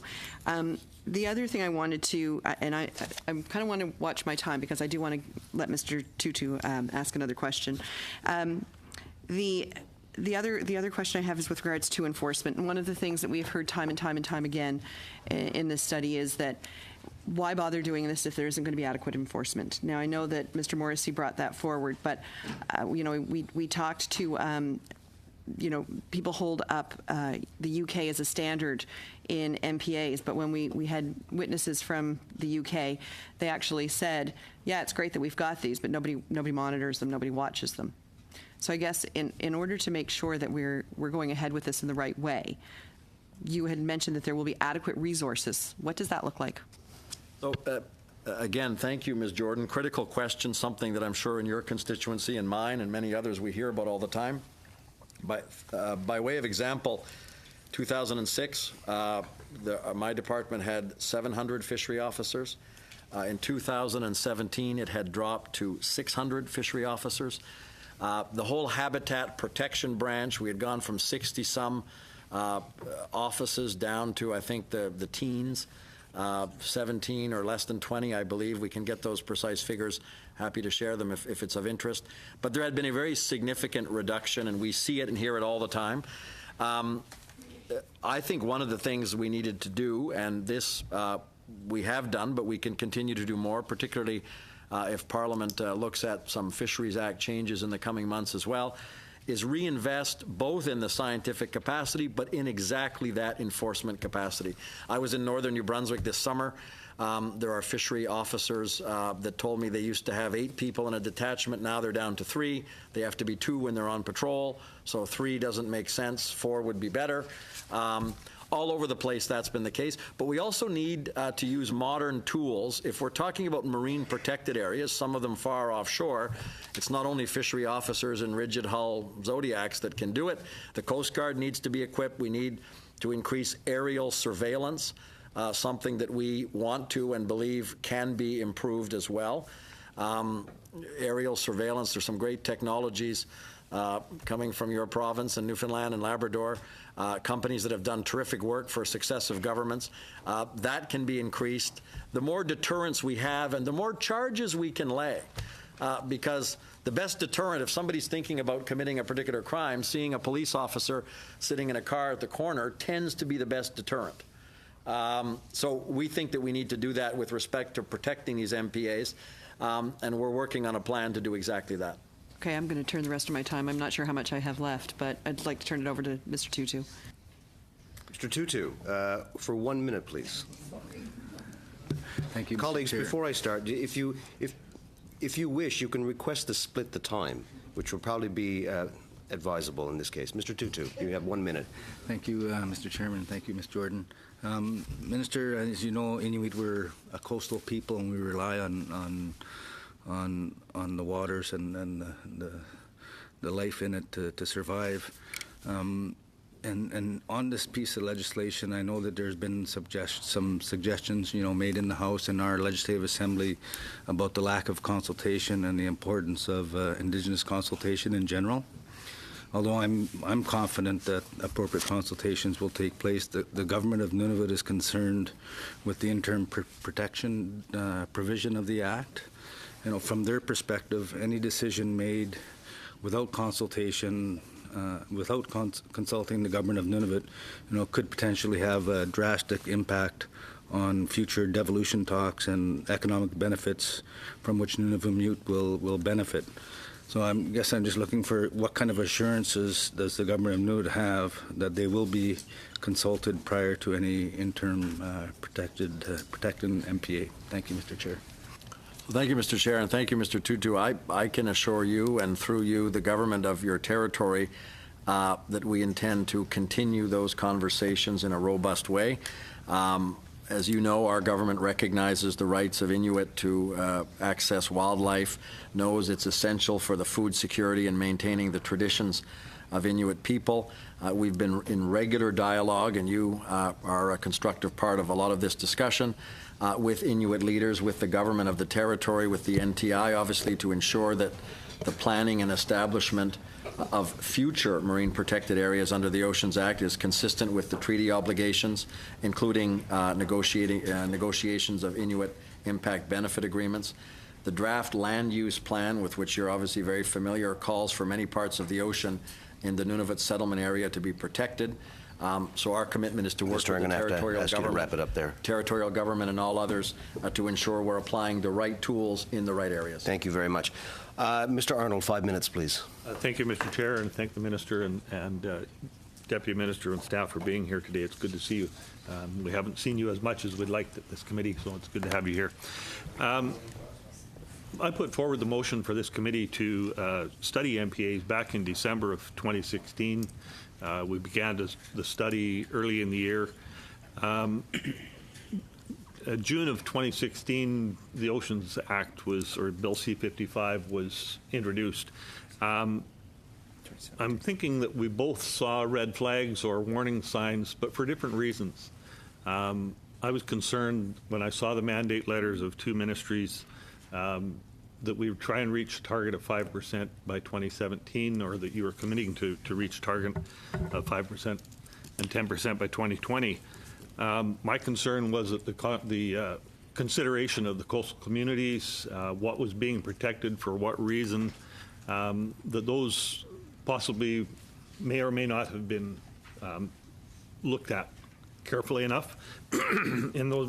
The other thing I wanted to, and I kind of want to watch my time because I do want to let Mr. Tutu ask another question. The other question I have is with regards to enforcement. And one of the things that we've heard time and time again in this study is that why bother doing this if there isn't going to be adequate enforcement? Now, I know that Mr. Morrissey brought that forward, but, we talked to, people hold up the UK as a standard in MPAs, but when we had witnesses from the UK, they actually said, yeah, it's great that we've got these, but nobody monitors them, nobody watches them. So I guess in order to make sure that we're going ahead with this in the right way, you had mentioned that there will be adequate resources. What does that look like? So, again, thank you, Ms. Jordan. Critical question, something that I'm sure in your constituency and mine and many others we hear about all the time. By way of example, 2006, my department had 700 fishery officers. In 2017, it had dropped to 600 fishery officers. The whole habitat protection branch, we had gone from 60-some offices down to, I think, the teens. 17 or less than 20, I believe. We can get those precise figures. Happy to share them if it's of interest. But there had been a very significant reduction, and we see it and hear it all the time. I think one of the things we needed to do, and this we have done, but we can continue to do more, particularly if Parliament looks at some Fisheries Act changes in the coming months as well, is reinvest both in the scientific capacity but in exactly that enforcement capacity. I was in northern New Brunswick this summer. There are fishery officers that told me they used to have 8 people in a detachment. Now they're down to 3. They have to be 2 when they're on patrol, so 3 doesn't make sense. 4 would be better. All over the place, that's been the case. But we also need to use modern tools. If we're talking about marine protected areas, some of them far offshore, it's not only fishery officers in rigid hull Zodiacs that can do it. The Coast Guard needs to be equipped. We need to increase aerial surveillance, something that we want to and believe can be improved as well. Aerial surveillance, there's some great technologies coming from your province in Newfoundland and Labrador, companies that have done terrific work for successive governments. That can be increased. The more deterrence we have and the more charges we can lay, because the best deterrent, if somebody's thinking about committing a particular crime, seeing a police officer sitting in a car at the corner tends to be the best deterrent. So we think that we need to do that with respect to protecting these MPAs, and we're working on a plan to do exactly that. Okay, I'm going to turn the rest of my time. I'm not sure how much I have left, but I'd like to turn it over to Mr. Tutu. Mr. Tutu, for 1 minute, please. Thank you, Mr. Colleagues, Chair. before I start, if you wish, you can request to split the time, which will probably be advisable in this case. Mr. Tutu, you have 1 minute. Thank you, Mr. Chairman. Thank you, Ms. Jordan. Minister, as you know, Inuit, we're a coastal people, and we rely on the waters and the life in it to survive. And on this piece of legislation, I know that there's been some suggestions, made in the House and our Legislative Assembly about the lack of consultation and the importance of Indigenous consultation in general. Although I'm confident that appropriate consultations will take place, the government of Nunavut is concerned with the interim protection provision of the Act. From their perspective, any decision made without consultation, without consulting the government of Nunavut, could potentially have a drastic impact on future devolution talks and economic benefits from which Nunavut will benefit. So I guess I'm just looking for what kind of assurances does the government of Nunavut have that they will be consulted prior to any interim protected MPA. Thank you, Mr. Chair. Thank you, Mr. Chair, and thank you, Mr. Tutu. I can assure you, and through you, the government of your territory, that we intend to continue those conversations in a robust way. As you know, our government recognizes the rights of Inuit to access wildlife, knows it's essential for the food security and maintaining the traditions of Inuit people. We've been in regular dialogue, and you are a constructive part of a lot of this discussion with Inuit leaders, with the government of the territory, with the NTI, obviously, to ensure that the planning and establishment of future marine protected areas under the Oceans Act is consistent with the treaty obligations, including negotiations of Inuit impact benefit agreements. The draft land use plan, with which you're obviously very familiar, calls for many parts of the ocean in the Nunavut settlement area to be protected. So our commitment is to work Minister, I'm with the gonna have to territorial ask you to government. wrap it up there. Territorial government and all others to ensure we're applying the right tools in the right areas. Thank you very much. Mr. Arnold, 5 minutes, please. Thank you, Mr. Chair, and thank the Minister and Deputy Minister and staff for being here today. It's good to see you. We haven't seen you as much as we'd like at this committee, so it's good to have you here. I put forward the motion for this committee to study MPAs back in December of 2016. We began the study early in the year. June of 2016, the Oceans Act was, or Bill C-55 was introduced. I'm thinking that we both saw red flags or warning signs, but for different reasons. I was concerned when I saw the mandate letters of two ministries that we would try and reach a target of 5% by 2017, or that you were committing to reach a target of 5% and 10% by 2020. My concern was that the consideration of the coastal communities, what was being protected for what reason, that those possibly may or may not have been looked at carefully enough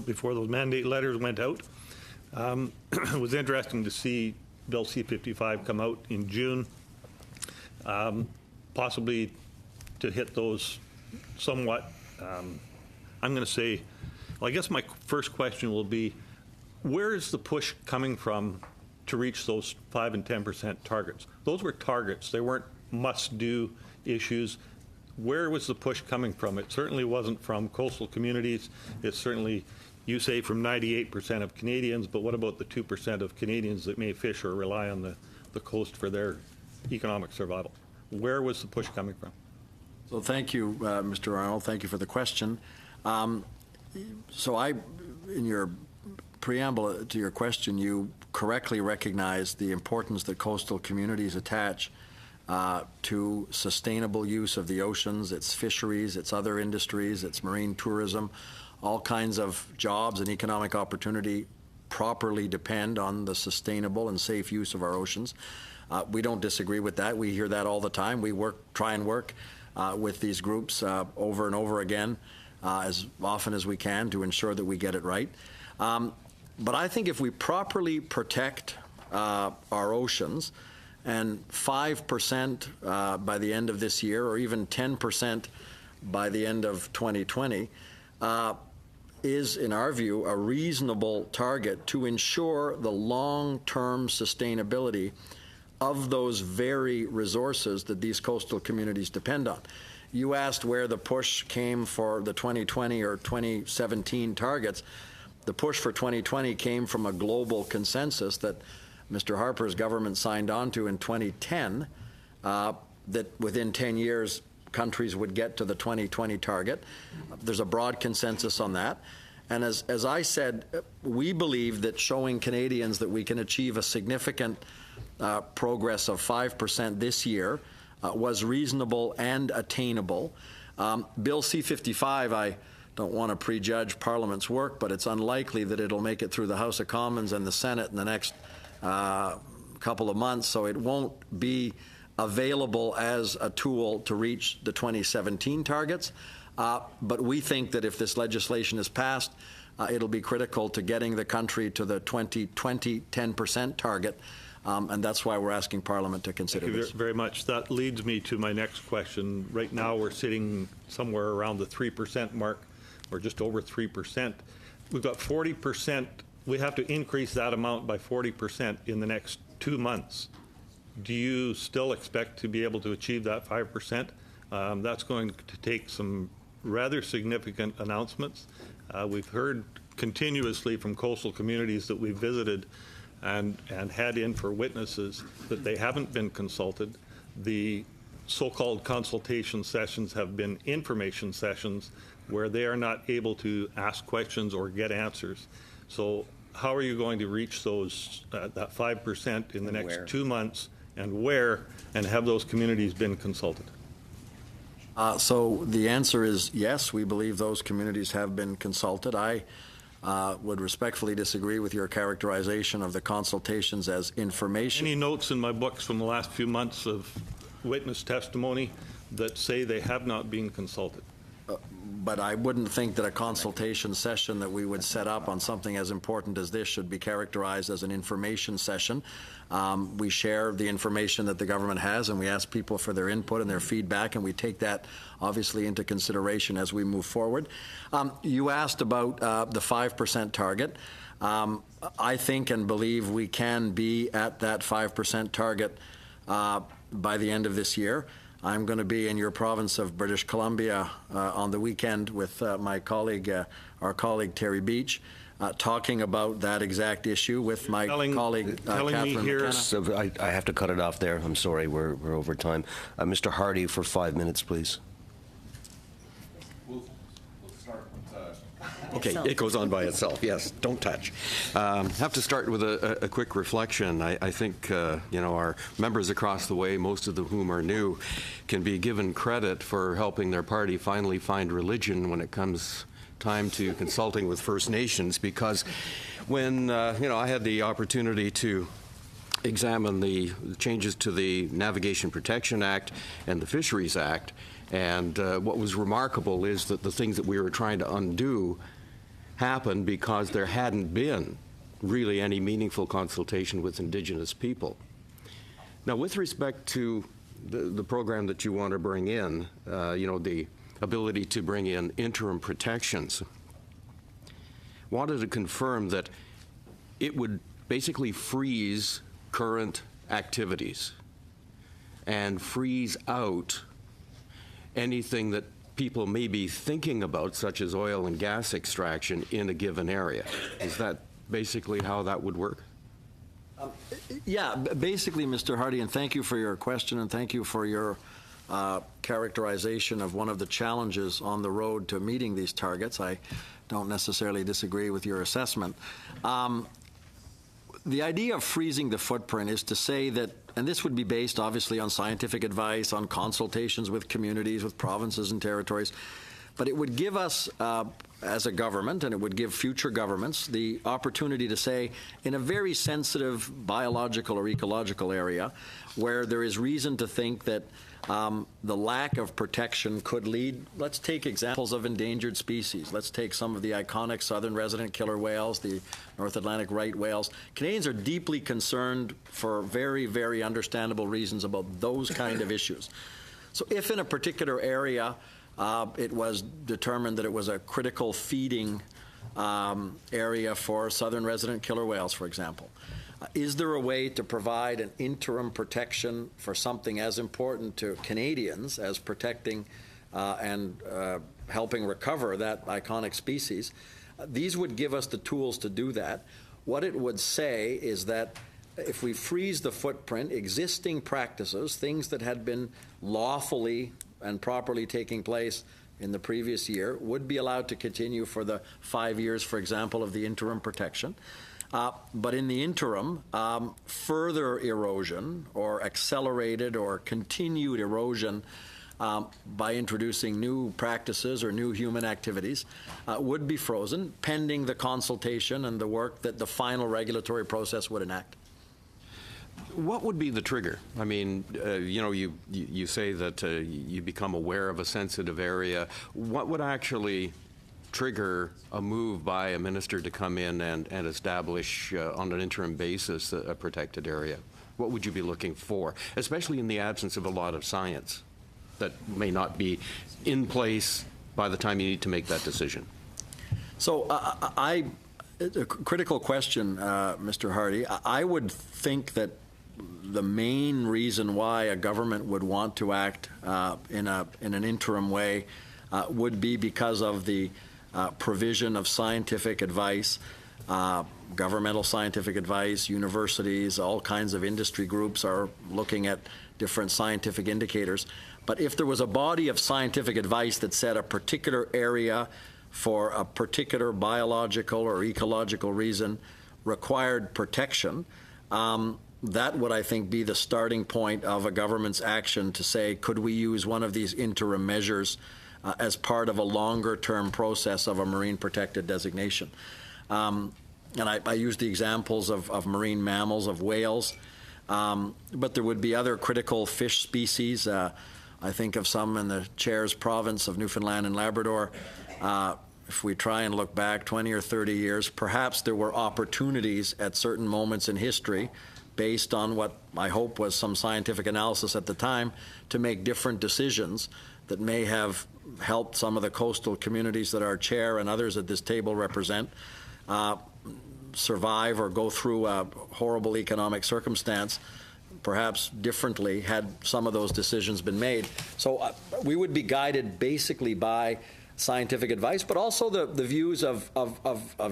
before those mandate letters went out. It was interesting to see Bill C-55 come out in June, possibly to hit those somewhat. I'm going to say, well, I guess my first question will be, where is the push coming from to reach those 5 and 10% targets? Those were targets. They weren't must-do issues. Where was the push coming from? It certainly wasn't from coastal communities. It's certainly, you say, from 98% of Canadians, but what about the 2% of Canadians that may fish or rely on the coast for their economic survival? Where was the push coming from? So thank you, Mr. Arnold. Thank you for the question. So in your preamble to your question, you correctly recognize the importance that coastal communities attach to sustainable use of the oceans, its fisheries, its other industries, its marine tourism. All kinds of jobs and economic opportunity properly depend on the sustainable and safe use of our oceans. We don't disagree with that. We hear that all the time. We try and work with these groups over and over again as often as we can to ensure that we get it right. But I think if we properly protect our oceans, and 5% by the end of this year, or even 10% by the end of 2020, is, in our view, a reasonable target to ensure the long-term sustainability of those very resources that these coastal communities depend on. You asked where the push came for the 2020 or 2017 targets. The push for 2020 came from a global consensus that Mr. Harper's government signed on to in 2010, that within 10 years countries would get to the 2020 target. There's a broad consensus on that. And as I said, we believe that showing Canadians that we can achieve a significant progress of 5% this year was reasonable and attainable. Bill C-55, I don't want to prejudge Parliament's work, but it's unlikely that it'll make it through the House of Commons and the Senate in the next couple of months, so it won't be available as a tool to reach the 2017 targets. But we think that if this legislation is passed, it'll be critical to getting the country to the 2020 10% target, and that's why we're asking Parliament to consider this. Thank you very much. That leads me to my next question. Right now, we're sitting somewhere around the 3% mark, or just over 3%. We've got 40%. We have to increase that amount by 40% in the next 2 months. Do you still expect to be able to achieve that 5%? That's going to take some rather significant announcements. We've heard continuously from coastal communities that we've visited and had in for witnesses that they haven't been consulted. The so-called consultation sessions have been information sessions where they are not able to ask questions or get answers. So how are you going to reach those that 5% in the next 2 months, and where, and have those communities been consulted? So the answer is yes, we believe those communities have been consulted. I would respectfully disagree with your characterization of the consultations as information. Any notes in my books from the last few months of witness testimony that say they have not been consulted? But I wouldn't think that a consultation session that we would set up on something as important as this should be characterized as an information session. We share the information that the government has, and we ask people for their input and their feedback, and we take that obviously into consideration as we move forward. You asked about the 5% target. I think and believe we can be at that 5% target by the end of this year. I'm going to be in your province of British Columbia on the weekend with my colleague, our colleague Terry Beach, talking about that exact issue with my colleague Catherine McKenna. So I have to cut it off there. I'm sorry, we're over time. Mr. Hardy, for 5 minutes, please. We'll start with, okay, it goes on by itself. Yes, don't touch. Have to start with a quick reflection. I think our members across the way, most of whom are new, can be given credit for helping their party finally find religion when it comes time to consulting with First Nations, because when I had the opportunity to examine the changes to the Navigation Protection Act and the Fisheries Act, and what was remarkable is that the things that we were trying to undo happened because there hadn't been really any meaningful consultation with Indigenous people. Now, with respect to the program that you want to bring in, the ability to bring in interim protections, wanted to confirm that it would basically freeze current activities and freeze out anything that people may be thinking about, such as oil and gas extraction in a given area. Is that basically how that would work? Yeah, basically, Mr. Hardy, and thank you for your question, and thank you for your characterization of one of the challenges on the road to meeting these targets. I don't necessarily disagree with your assessment. The idea of freezing the footprint is to say that, and this would be based obviously on scientific advice, on consultations with communities, with provinces and territories, but it would give us as a government, and it would give future governments the opportunity to say, in a very sensitive biological or ecological area where there is reason to think that the lack of protection could lead, let's take examples of endangered species. Let's take some of the iconic southern resident killer whales, the North Atlantic right whales. Canadians are deeply concerned for very, very understandable reasons about those kind of issues. So if in a particular area it was determined that it was a critical feeding area for southern resident killer whales, for example, is there a way to provide an interim protection for something as important to Canadians as protecting and helping recover that iconic species? These would give us the tools to do that. What it would say is that if we freeze the footprint, existing practices, things that had been lawfully and properly taking place in the previous year, would be allowed to continue for the 5 years, for example, of the interim protection. But in the interim, further erosion or accelerated or continued erosion by introducing new practices or new human activities would be frozen, pending the consultation and the work that the final regulatory process would enact. What would be the trigger? I mean, you say that you become aware of a sensitive area. What would actually trigger a move by a minister to come in and establish on an interim basis a protected area? What would you be looking for, especially in the absence of a lot of science that may not be in place by the time you need to make that decision? So a critical question, Mr. Hardy. I would think that the main reason why a government would want to act in an interim way would be because of the provision of scientific advice, governmental scientific advice, universities, all kinds of industry groups are looking at different scientific indicators. But if there was a body of scientific advice that said a particular area for a particular biological or ecological reason required protection, that would, I think, be the starting point of a government's action to say, could we use one of these interim measures as part of a longer-term process of a marine protected designation. And I use the examples of marine mammals, of whales, but there would be other critical fish species. I think of some in the chair's province of Newfoundland and Labrador. If we try and look back 20 or 30 years, perhaps there were opportunities at certain moments in history based on what I hope was some scientific analysis at the time to make different decisions that may have helped some of the coastal communities that our chair and others at this table represent survive or go through a horrible economic circumstance perhaps differently had some of those decisions been made. So we would be guided basically by scientific advice, but also the views of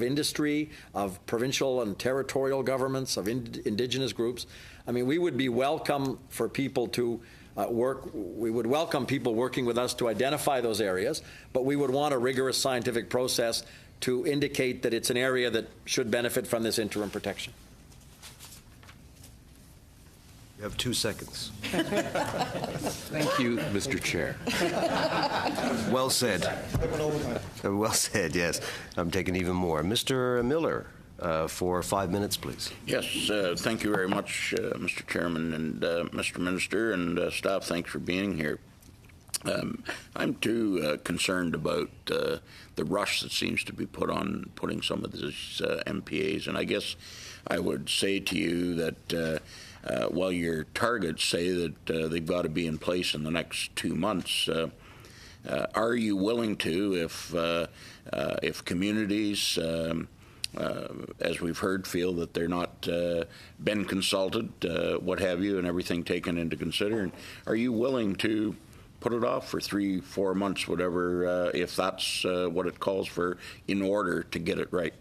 industry, of provincial and territorial governments, of indigenous groups. I mean, we would be welcome for people to we would welcome people working with us to identify those areas, but we would want a rigorous scientific process to indicate that it's an area that should benefit from this interim protection. You have 2 seconds. Thank you, Mr. Chair. Well said. Well said, yes. I'm taking even more. Mr. Miller, for 5 minutes, please. Yes, thank you very much, Mr. Chairman and Mr. Minister and staff. Thanks for being here. I'm too concerned about the rush that seems to be put on putting some of these MPAs, and I guess I would say to you that while your targets say that they've got to be in place in the next 2 months, are you willing to, if communities, as we've heard, feel that they're not been consulted, what have you, and everything taken into consideration, are you willing to put it off for 3-4 months, whatever, if that's what it calls for, in order to get it right?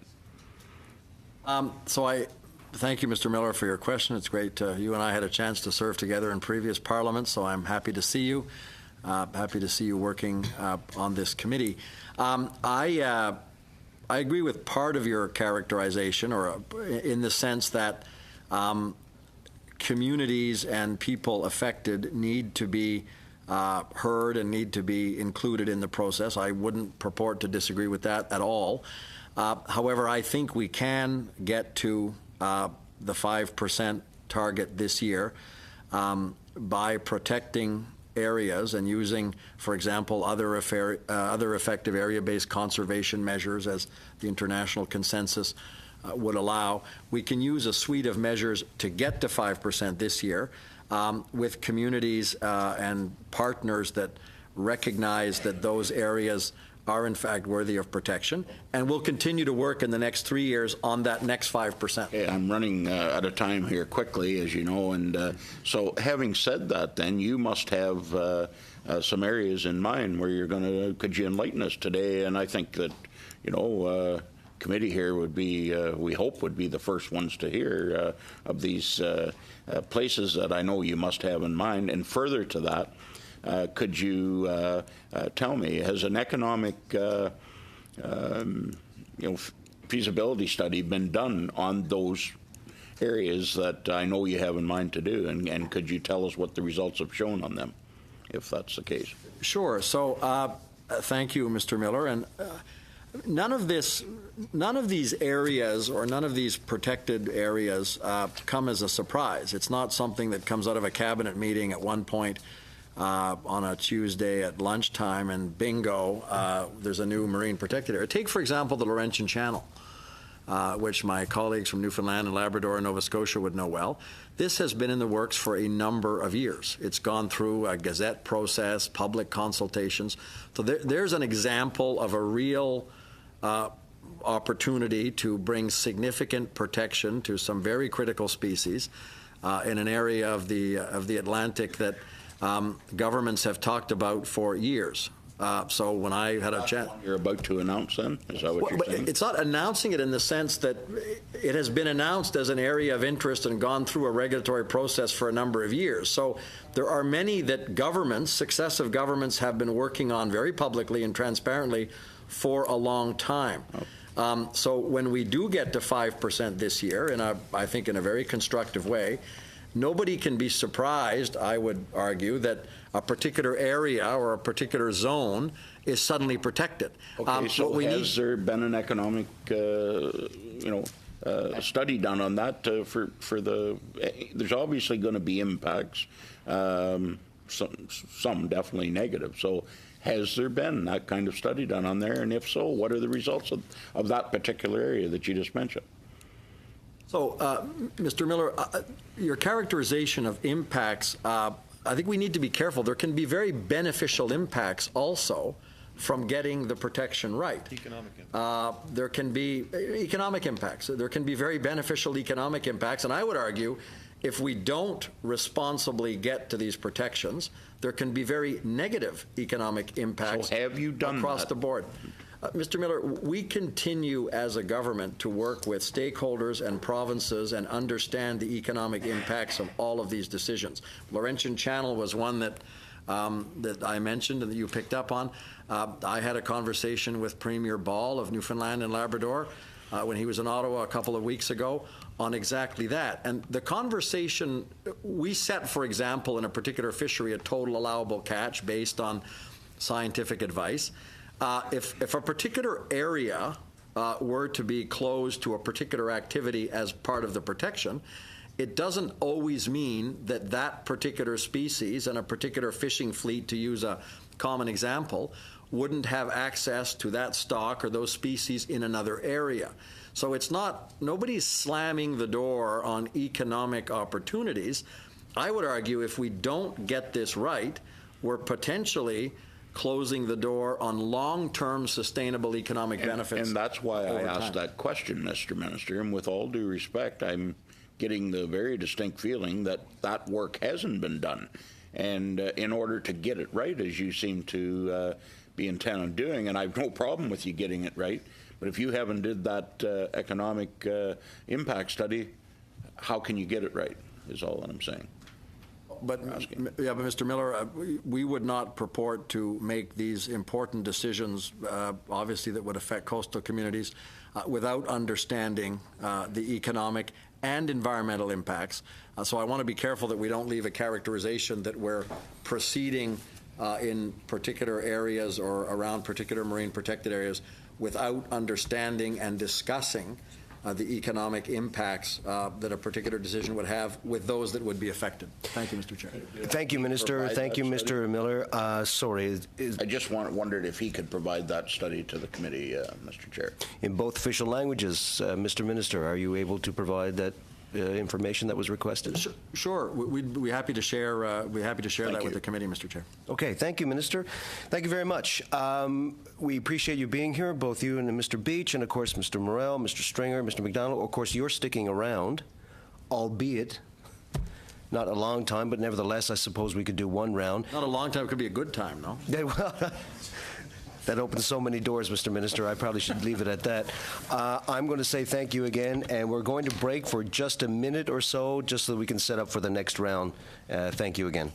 So I thank you, Mr. Miller, for your question. It's great. You and I had a chance to serve together in previous parliaments, so I'm happy to see you. Happy to see you working on this committee. I agree with part of your characterization, or in the sense that communities and people affected need to be heard and need to be included in the process. I wouldn't purport to disagree with that at all. However, I think we can get to the 5% target this year by protecting areas and using, for example, other effective area-based conservation measures as the international consensus would allow. We can use a suite of measures to get to 5% this year with communities and partners that recognize that those areas are in fact worthy of protection, and we'll continue to work in the next 3 years on that next 5%. Okay, I'm running out of time here quickly, as you know, and so having said that, then you must have some areas in mind where you're going to, could you enlighten us today? And I think that, you know, committee here would be, we hope would be the first ones to hear of these places that I know you must have in mind. And further to that, could you tell me, has an economic feasibility study been done on those areas that I know you have in mind to do, and could you tell us what the results have shown on them, if that's the case? Sure. So thank you, Mr. Miller. And none of these areas or none of these protected areas come as a surprise. It's not something that comes out of a cabinet meeting at one point on a Tuesday at lunchtime and bingo, there's a new marine protected area. Take, for example, the Laurentian Channel, which my colleagues from Newfoundland and Labrador and Nova Scotia would know well. This has been in the works for a number of years. It's gone through a Gazette process, public consultations. So there's an example of a real opportunity to bring significant protection to some very critical species in an area of the Atlantic that governments have talked about for years. So when I had a chat... You're about to announce then? Is that what you're saying? It's not announcing it in the sense that it has been announced as an area of interest and gone through a regulatory process for a number of years. So there are many that governments, successive governments, have been working on very publicly and transparently for a long time. So when we do get to 5% this year, I think in a very constructive way, nobody can be surprised, I would argue, that a particular area or a particular zone is suddenly protected. Okay, so has there been an economic, study done on that for the? There's obviously going to be impacts. some definitely negative. So has there been that kind of study done on there? And if so, what are the results of that particular area that you just mentioned? So, Mr. Miller, your characterization of impacts, I think we need to be careful. There can be very beneficial impacts also from getting the protection right. Economic impacts. There can be economic impacts. There can be very beneficial economic impacts. And I would argue if we don't responsibly get to these protections, there can be very negative economic impacts So have you done across that? the board. Mr. Miller, we continue as a government to work with stakeholders and provinces and understand the economic impacts of all of these decisions. Laurentian Channel was one that I mentioned and that you picked up on. I had a conversation with Premier Ball of Newfoundland and Labrador when he was in Ottawa a couple of weeks ago on exactly that. And the conversation, we set, for example, in a particular fishery, a total allowable catch based on scientific advice. If a particular area were to be closed to a particular activity as part of the protection, it doesn't always mean that that particular species and a particular fishing fleet, to use a common example, wouldn't have access to that stock or those species in another area. So it's not, nobody's slamming the door on economic opportunities. I would argue if we don't get this right, we're potentially closing the door on long-term sustainable economic benefits. And that's why I over asked time. that question, Mr. Minister. And with all due respect, I'm getting the very distinct feeling that that work hasn't been done. And in order to get it right, as you seem to be intent on doing, and I have no problem with you getting it right, but if you haven't did that economic impact study, how can you get it right, is all that I'm saying. But Mr. Miller, we would not purport to make these important decisions, obviously, that would affect coastal communities without understanding the economic and environmental impacts. So I want to be careful that we don't leave a characterization that we're proceeding in particular areas or around particular marine protected areas without understanding and discussing the economic impacts that a particular decision would have with those that would be affected. Thank you, Mr. Chair. Thank you, Minister. Provide Thank you, that Mr. Miller. Sorry, I just wondered if he could provide that study to the committee, Mr. Chair. in both official languages, Mr. Minister, are you able to provide that information that was requested? Sure, we'd be happy to share. that with the committee, Mr. Chair. Okay, thank you, Minister. Thank you very much. We appreciate you being here, both you and Mr. Beach, and of course, Mr. Morrell, Mr. Stringer, Mr. McDonald. Of course, you're sticking around, albeit not a long time, but nevertheless, I suppose we could do one round. Not a long time. It could be a good time, no? That opens so many doors, Mr. Minister. I probably should leave it at that. I'm going to say thank you again, and we're going to break for just a minute or so, just so that we can set up for the next round. Thank you again.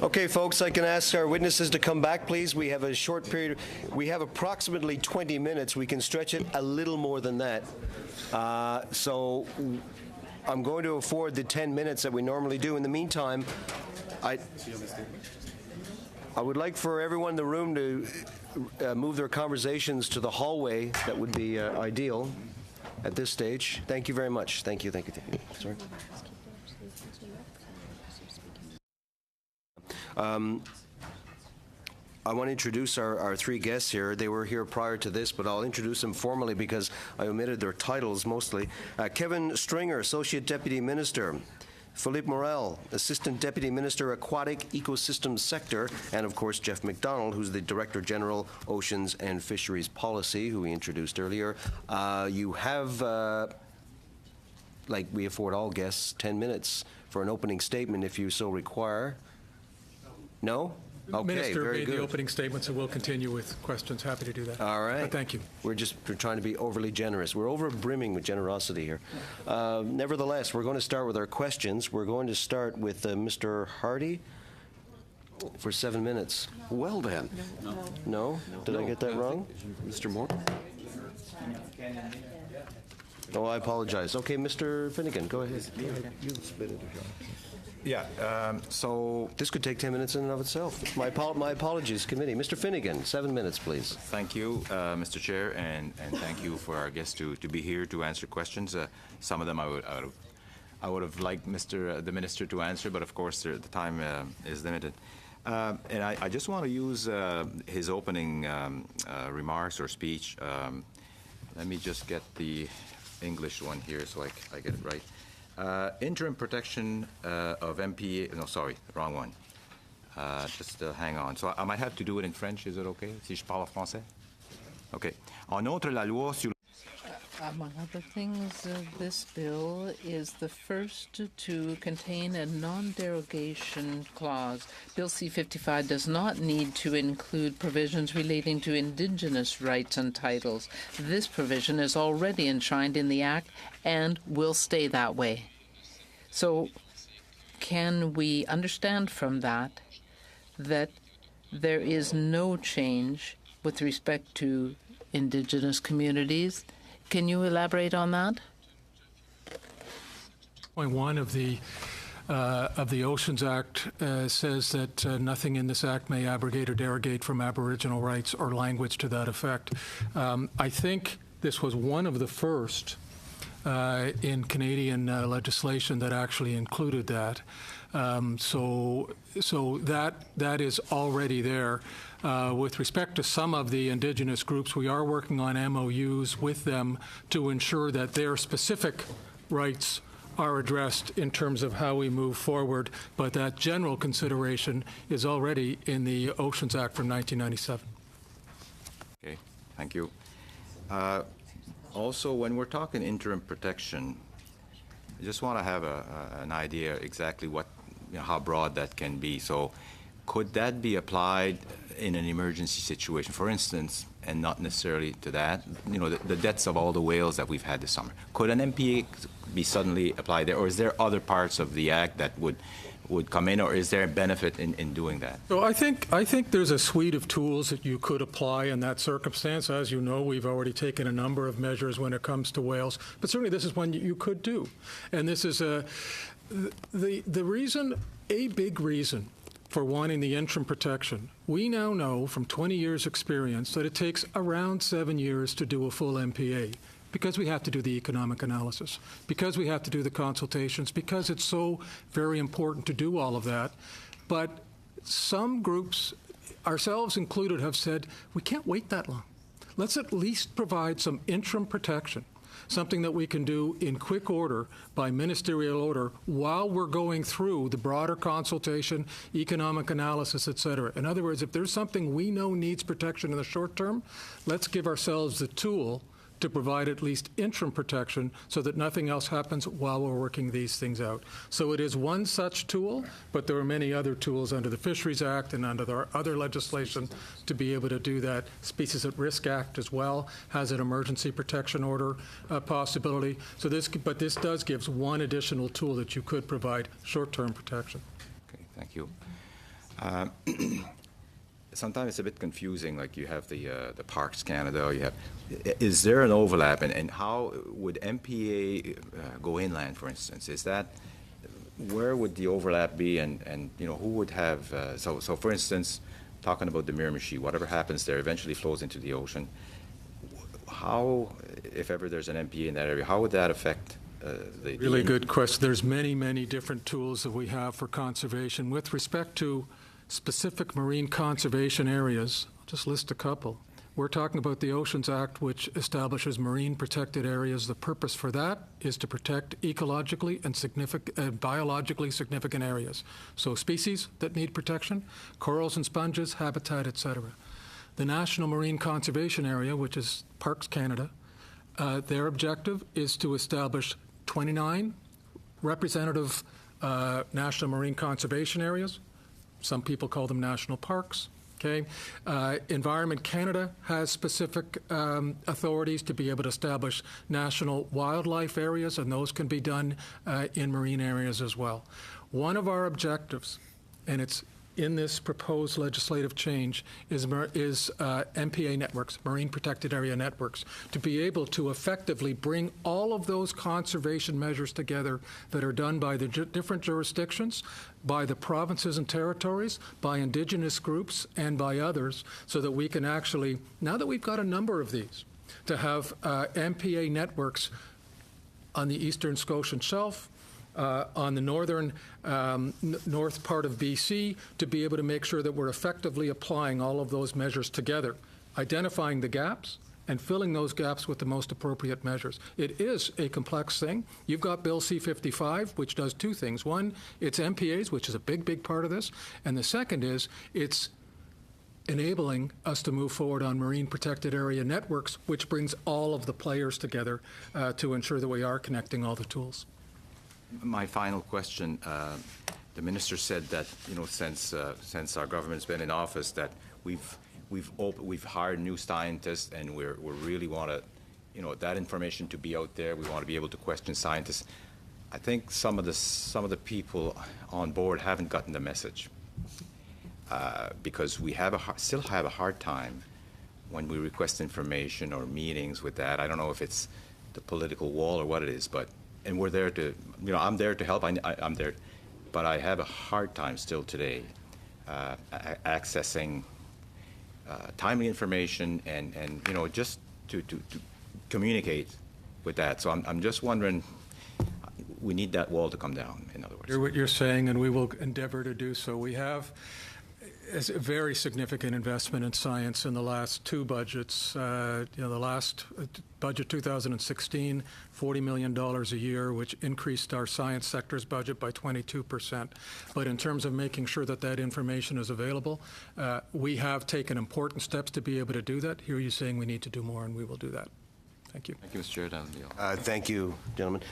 Okay, folks, I can ask our witnesses to come back, please. We have a short period. We have approximately 20 minutes. We can stretch it a little more than that. So I'm going to afford the 10 minutes that we normally do. In the meantime, I would like for everyone in the room to move their conversations to the hallway. That would be ideal at this stage. Thank you very much. Thank you. Thank you. Thank you. Sorry. I want to introduce our three guests here. They were here prior to this, but I'll introduce them formally because I omitted their titles mostly. Kevin Stringer, Associate Deputy Minister. Philippe Morel, Assistant Deputy Minister, Aquatic Ecosystem Sector, and of course Jeff McDonald, who's the Director General, Oceans and Fisheries Policy, who we introduced earlier. You have, like we afford all guests, 10 minutes for an opening statement if you so require. No? Okay, Minister very made good. the opening statement, so we'll continue with questions. Happy to do that. All right. But thank you. We're trying to be overly generous. We're over brimming with generosity here. Nevertheless, we're going to start with our questions. We're going to start with Mr. Hardy for 7 minutes. Well then. No? Did I get that wrong? Mr. Moore? Oh, I apologize. Okay, Mr. Finnegan, go ahead. You submitted a shot. Yeah, so... This could take 10 minutes in and of itself. My apologies, committee. Mr. Finnegan, 7 minutes, please. Thank you, Mr. Chair, and thank you for our guests to be here to answer questions. Some of them I would have liked the Minister to answer, but of course the time is limited. And I just want to use his opening remarks or speech. Let me just get the English one here so I get it right. Interim protection of MPA, no, sorry, wrong one. Just hang on. So I might have to do it in French, is it okay? Si je parle français? Okay. En outre, la loi sur... Among other things, this bill is the first to contain a non-derogation clause. Bill C-55 does not need to include provisions relating to Indigenous rights and titles. This provision is already enshrined in the Act and will stay that way. So can we understand from that there is no change with respect to Indigenous communities? Can you elaborate on that? Point 1 of the Oceans Act says that nothing in this act may abrogate or derogate from Aboriginal rights or language to that effect. I think this was one of the first in Canadian legislation that actually included that. So that is already there. With respect to some of the Indigenous groups, we are working on MOUs with them to ensure that their specific rights are addressed in terms of how we move forward, but that general consideration is already in the Oceans Act from 1997. Okay, thank you. Also, when we're talking interim protection, I just want to have an idea exactly what, how broad that can be. So could that be applied in an emergency situation, for instance, and not necessarily to that, the deaths of all the whales that we've had this summer? Could an MPA be suddenly applied there, or is there other parts of the Act that would come in, or is there a benefit in doing that? So I think there's a suite of tools that you could apply in that circumstance. As you know, we've already taken a number of measures when it comes to whales, but certainly this is one you could do. And this is the reason, a big reason for wanting the interim protection. We now know from 20 years experience that it takes around 7 years to do a full MPA, because we have to do the economic analysis, because we have to do the consultations, because it's so very important to do all of that. But some groups, ourselves included, have said, we can't wait that long. Let's at least provide some interim protection, something that we can do in quick order by ministerial order while we're going through the broader consultation, economic analysis, et cetera. In other words, if there's something we know needs protection in the short term, let's give ourselves the tool to provide at least interim protection so that nothing else happens while we're working these things out. So it is one such tool, but there are many other tools under the Fisheries Act and under our other legislation to be able to do that. Species at Risk Act as well has an emergency protection order possibility. So this does give one additional tool that you could provide short-term protection. Okay, thank you. Sometimes it's a bit confusing, like you have the Parks Canada, you have, is there an overlap, and how would MPA go inland, for instance? Is that, where would the overlap be, and you know, who would have, so for instance, talking about the Miramichi, whatever happens there eventually flows into the ocean. How, if ever there's an MPA in that area, how would that affect the... Really good question. There's many, many different tools that we have for conservation. With respect to specific marine conservation areas, I'll just list a couple. We're talking about the Oceans Act, which establishes marine protected areas. The purpose for that is to protect ecologically and biologically significant areas. So species that need protection, corals and sponges, habitat, etc. The National Marine Conservation Area, which is Parks Canada, their objective is to establish 29 representative national marine conservation areas. Some people call them national parks. Okay, Environment Canada has specific authorities to be able to establish national wildlife areas, and those can be done in marine areas as well. One of our objectives, and it's in this proposed legislative change, is MPA networks, Marine Protected Area Networks, to be able to effectively bring all of those conservation measures together that are done by the different jurisdictions, by the provinces and territories, by Indigenous groups, and by others, so that we can actually, now that we've got a number of these, to have MPA networks on the eastern Scotian Shelf, on the northern north part of BC, to be able to make sure that we're effectively applying all of those measures together, identifying the gaps and filling those gaps with the most appropriate measures. It is a complex thing. You've got Bill C-55, which does two things. One, it's MPAs, which is a big, big part of this. And the second is it's enabling us to move forward on marine protected area networks, which brings all of the players together to ensure that we are connecting all the tools. My final question, the minister said that, you know, since our government's been in office, that we've hired new scientists, and we really want to, you know, that information to be out there. We want to be able to question scientists. I think some of the people on board haven't gotten the message, because we still have a hard time when we request information or meetings with that. I don't know if it's the political wall or what it is, but. And we're there to, you know, I'm there to help. I'm there, but I have a hard time still today accessing timely information and you know, just to communicate with that. So I'm just wondering, we need that wall to come down, in other words. Hear what you're saying, and we will endeavor to do so. We have a very significant investment in science in the last two budgets. The last budget, 2016, $40 million a year, which increased our science sector's budget by 22%. But in terms of making sure that that information is available, we have taken important steps to be able to do that. Here you're saying we need to do more, and we will do that. Thank you. Thank you, Mr. Chair. Thank you, gentlemen.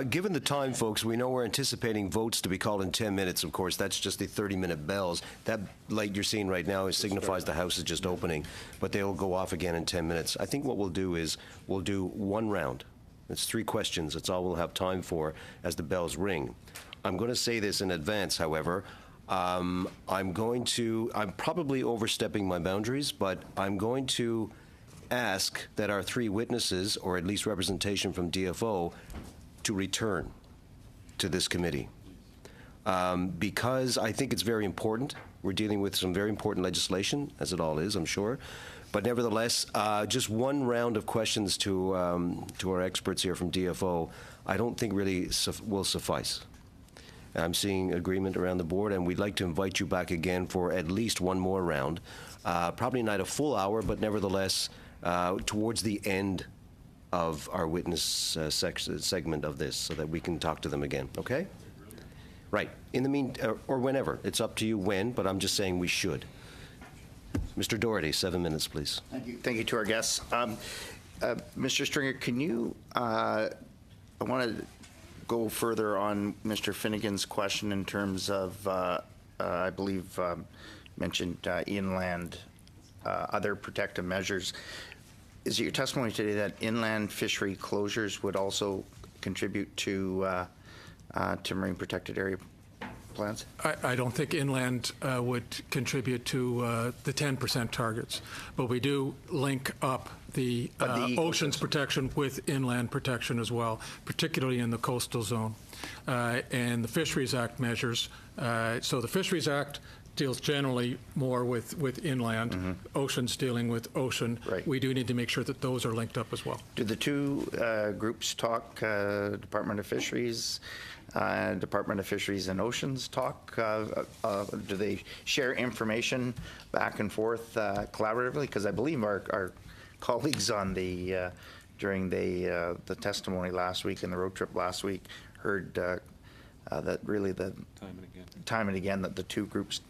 Given the time, folks, we know we're anticipating votes to be called in 10 minutes, of course. That's just the 30-minute bells. That light you're seeing right now signifies the House is just opening, but they will go off again in 10 minutes. I think what we'll do is we'll do one round. It's 3 questions. That's all we'll have time for as the bells ring. I'm going to say this in advance, however. I'm probably overstepping my boundaries, but I'm going to ask that our 3 witnesses, or at least representation from DFO, to return to this committee. Because I think it's very important. We're dealing with some very important legislation, as it all is, I'm sure. But nevertheless, just one round of questions to our experts here from DFO, I don't think really will suffice. I'm seeing agreement around the board, and we'd like to invite you back again for at least one more round. Probably not a full hour, but nevertheless, towards the end of our witness segment of this, so that we can talk to them again, okay? Right. In the meantime, or whenever. It's up to you when, but I'm just saying we should. Mr. Doherty, 7 minutes, please. Thank you. Thank you to our guests. Mr. Stringer, can you, I want to go further on Mr. Finnegan's question in terms of, I believe, mentioned inland, other protective measures. Is it your testimony today that inland fishery closures would also contribute to marine protected area plans? I don't think inland would contribute to the 10% targets, but we do link up the oceans protection with inland protection as well, particularly in the coastal zone. And the Fisheries Act measures, so the Fisheries Act deals generally more with inland, oceans dealing with ocean. Right. We do need to make sure that those are linked up as well. Do the two groups talk, Department of Fisheries and Oceans talk? Do they share information back and forth collaboratively? Because I believe our colleagues on the during the testimony last week and the road trip last week heard that really time and again that the two groups,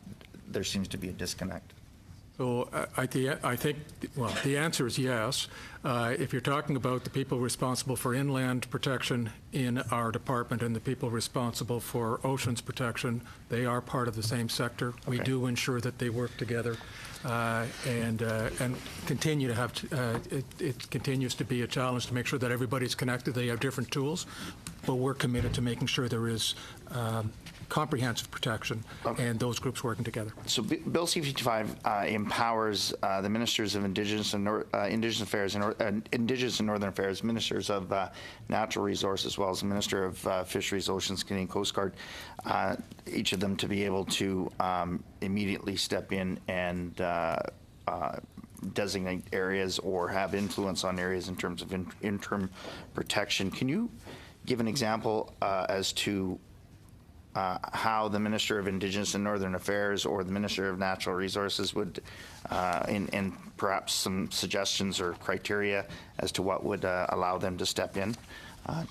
there seems to be a disconnect. So I think, well, the answer is yes. If you're talking about the people responsible for inland protection in our department and the people responsible for oceans protection, they are part of the same sector. Okay. We do ensure that they work together and continue to have, it continues to be a challenge to make sure that everybody's connected. They have different tools, but we're committed to making sure there is comprehensive protection and those groups working together. So Bill C-55 empowers the ministers of Indigenous Affairs and Indigenous and Northern Affairs, ministers of Natural Resources, as well as the Minister of Fisheries, Oceans, Canadian Coast Guard, each of them to be able to immediately step in and designate areas or have influence on areas in terms of interim protection. Can you give an example as to how the Minister of Indigenous and Northern Affairs or the Minister of Natural Resources would, and perhaps some suggestions or criteria as to what would allow them to step in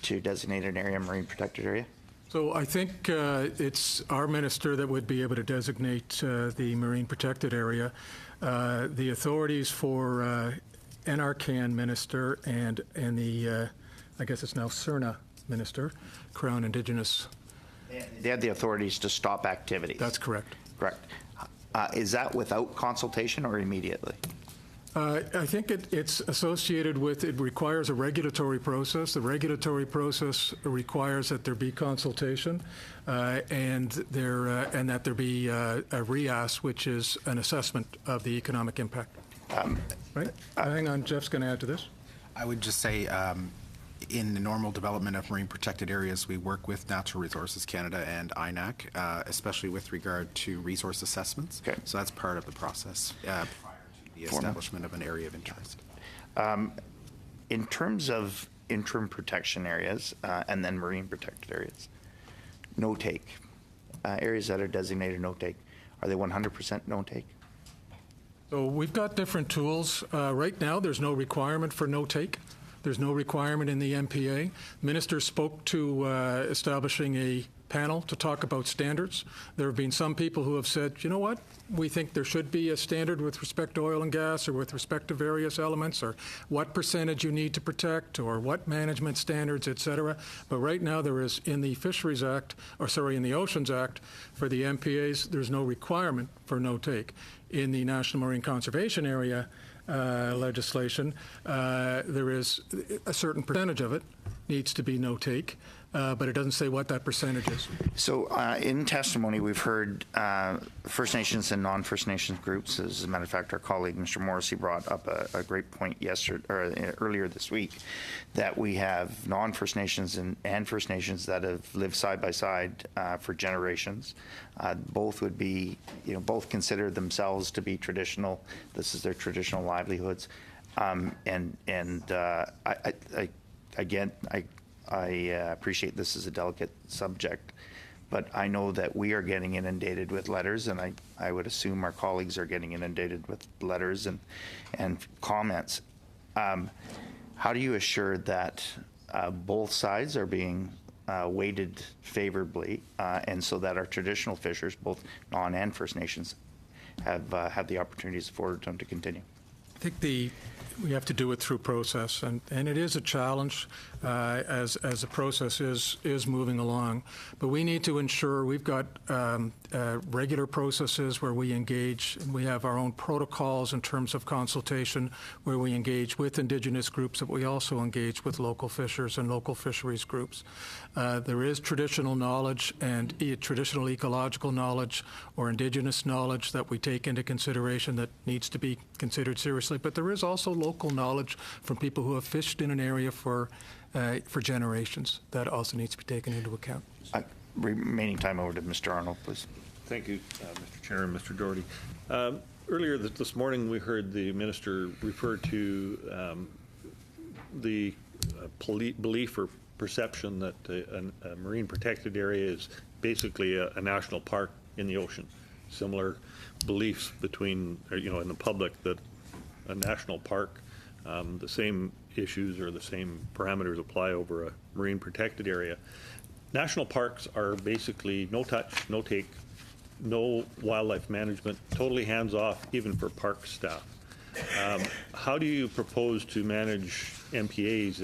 to designate an area, marine protected area? So I think it's our minister that would be able to designate the marine protected area. The authorities for NRCan minister and the, I guess it's now CERNA minister, Crown Indigenous. They had the authorities to stop activities. That's correct. Correct. Is that without consultation or immediately? I think it's associated with, it requires a regulatory process. The regulatory process requires that there be consultation and that there be a RIAS, which is an assessment of the economic impact. Right? Hang on, Jeff's going to add to this. I would just say in the normal development of marine protected areas, we work with Natural Resources Canada and INAC, especially with regard to resource assessments. Okay. So that's part of the process prior to the establishment of an area of interest. In terms of interim protection areas and then marine protected areas, no-take, areas that are designated no-take, are they 100% no-take? So we've got different tools. Right now, there's no requirement for no-take. There's no requirement in the MPA. Minister spoke to establishing a panel to talk about standards. There have been some people who have said, you know what, we think there should be a standard with respect to oil and gas or with respect to various elements or what percentage you need to protect or what management standards, et cetera. But right now there is in the Fisheries Act, in the Oceans Act, for the MPAs, there's no requirement for no-take. In the National Marine Conservation Area legislation, there is a certain percentage of it needs to be no-take, but it doesn't say what that percentage is. So in testimony, we've heard First Nations and non-First Nations groups. As a matter of fact, our colleague, Mr. Morrissey, brought up a great point earlier this week, that we have non-First Nations and First Nations that have lived side by side for generations. Both would be, both consider themselves to be traditional. This is their traditional livelihoods. I appreciate this is a delicate subject, but I know that we are getting inundated with letters, and I would assume our colleagues are getting inundated with letters and comments. How do you assure that both sides are being weighted favorably, and so that our traditional fishers, both non and First Nations, have the opportunities afforded to them to continue? I think We have to do it through process, and it is a challenge as the process is moving along. But we need to ensure we've got regular processes where we engage, and we have our own protocols in terms of consultation where we engage with Indigenous groups, but we also engage with local fishers and local fisheries groups. There is traditional knowledge and traditional ecological knowledge or Indigenous knowledge that we take into consideration that needs to be considered seriously, but there is also local knowledge from people who have fished in an area for generations that also needs to be taken into account. Remaining time over to Mr. Arnold, please. Thank you, Mr. Chair and Mr. Doherty. Earlier this morning, we heard the minister refer to the belief or perception that a marine protected area is basically a national park in the ocean. Similar beliefs between, in the public that a national park, the same issues or the same parameters apply over a marine protected area. National parks are basically no touch, no take, no wildlife management, totally hands off, even for park staff. How do you propose to manage MPAs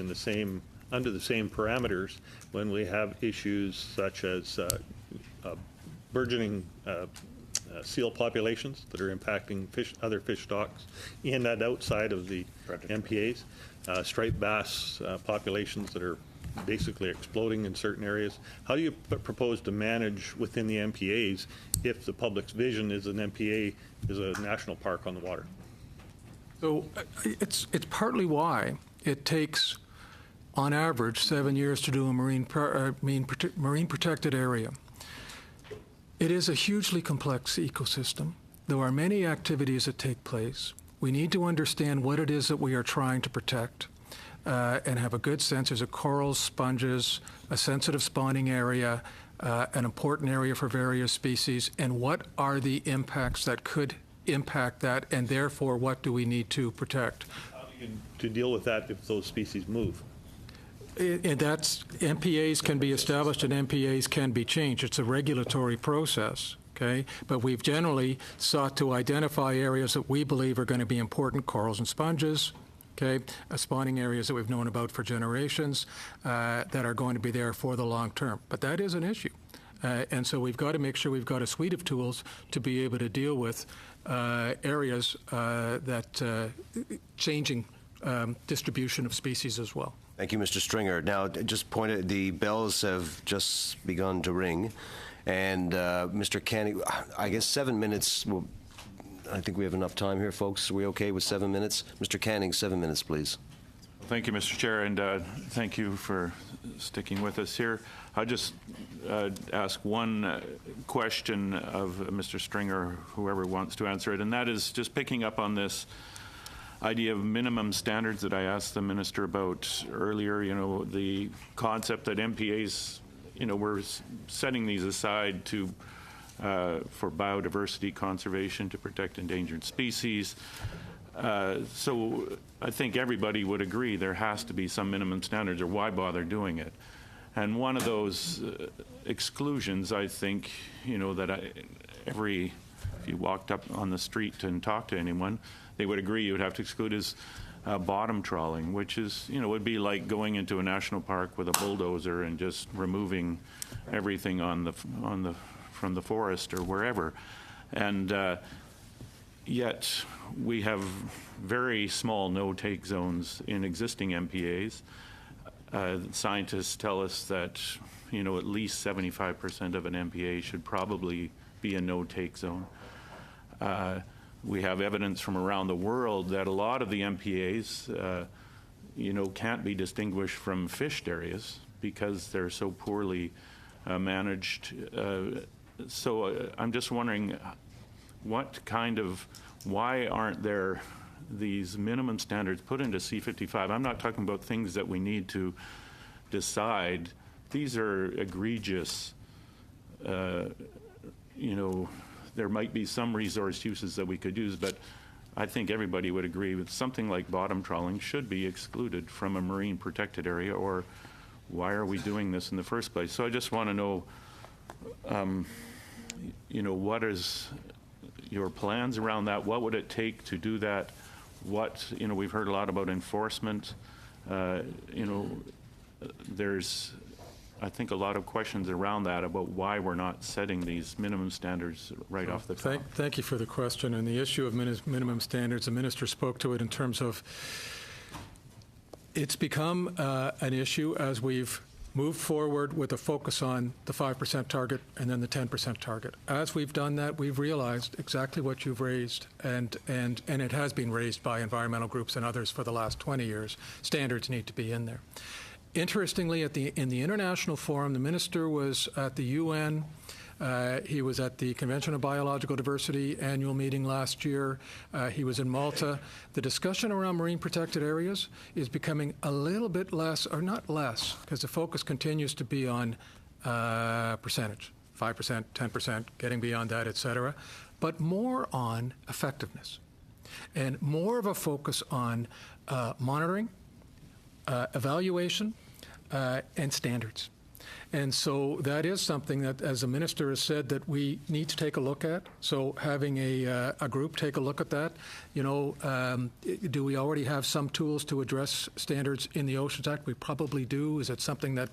under the same parameters when we have issues such as burgeoning seal populations that are impacting other fish stocks in and outside of the MPAs, striped bass populations that are basically exploding in certain areas? How do you propose to manage within the MPAs if the public's vision is an MPA is a national park on the water? So it's partly why it takes, on average, 7 years to do a marine protected area. It is a hugely complex ecosystem. There are many activities that take place. We need to understand what it is that we are trying to protect and have a good sense. There's corals, sponges, a sensitive spawning area, an important area for various species, and what are the impacts that could impact that, and therefore what do we need to protect? How do you to deal with that if those species move? And that's, MPAs can be established and MPAs can be changed. It's a regulatory process, okay? But we've generally sought to identify areas that we believe are going to be important, corals and sponges, okay? Spawning areas that we've known about for generations that are going to be there for the long term. But that is an issue. And so we've got to make sure we've got a suite of tools to be able to deal with areas that changing distribution of species as well. Thank you, Mr. Stringer. Now, just pointed, the bells have just begun to ring, and Mr. Canning, I guess 7 minutes. I think we have enough time here, folks. Are we okay with 7 minutes? Mr. Canning, 7 minutes, please. Thank you, Mr. Chair, and thank you for sticking with us here. I'll just ask one question of Mr. Stringer, whoever wants to answer it, and that is just picking up on this idea of minimum standards that I asked the minister about earlier. The concept that MPAs, we're setting these aside for biodiversity conservation to protect endangered species. So I think everybody would agree there has to be some minimum standards, or why bother doing it? And one of those exclusions, I think, that if you walked up on the street and talked to anyone, they would agree you would have to exclude is bottom trawling, which is, would be like going into a national park with a bulldozer and just removing everything from the forest or wherever. And yet we have very small no-take zones in existing MPAs. Scientists tell us that, at least 75% of an MPA should probably be a no-take zone. We have evidence from around the world that a lot of the MPAs, can't be distinguished from fished areas because they're so poorly managed. So I'm just wondering, why aren't there these minimum standards put into C-55? I'm not talking about things that we need to decide. These are egregious, there might be some resource uses that we could use, but I think everybody would agree with something like bottom trawling should be excluded from a marine protected area, or why are we doing this in the first place? So I just want to know, what is your plans around that? What would it take to do that? what, we've heard a lot about enforcement. There's, I think, a lot of questions around that about why we're not setting these minimum standards right off the top. Thank you for the question. And the issue of minimum standards, the minister spoke to it in terms of it's become an issue as we've moved forward with a focus on the 5% target and then the 10% target. As we've done that, we've realized exactly what you've raised, and it has been raised by environmental groups and others for the last 20 years. Standards need to be in there. Interestingly, in the international forum, the minister was at the UN. He was at the Convention on Biological Diversity annual meeting last year. He was in Malta. The discussion around marine protected areas is becoming a little bit less, or not less, because the focus continues to be on percentage, 5%, 10%, getting beyond that, et cetera, but more on effectiveness and more of a focus on monitoring, evaluation, and standards. And so that is something that, as the minister has said, that we need to take a look at. So having a group take a look at that, do we already have some tools to address standards in the Oceans Act? We probably do. Is it something that,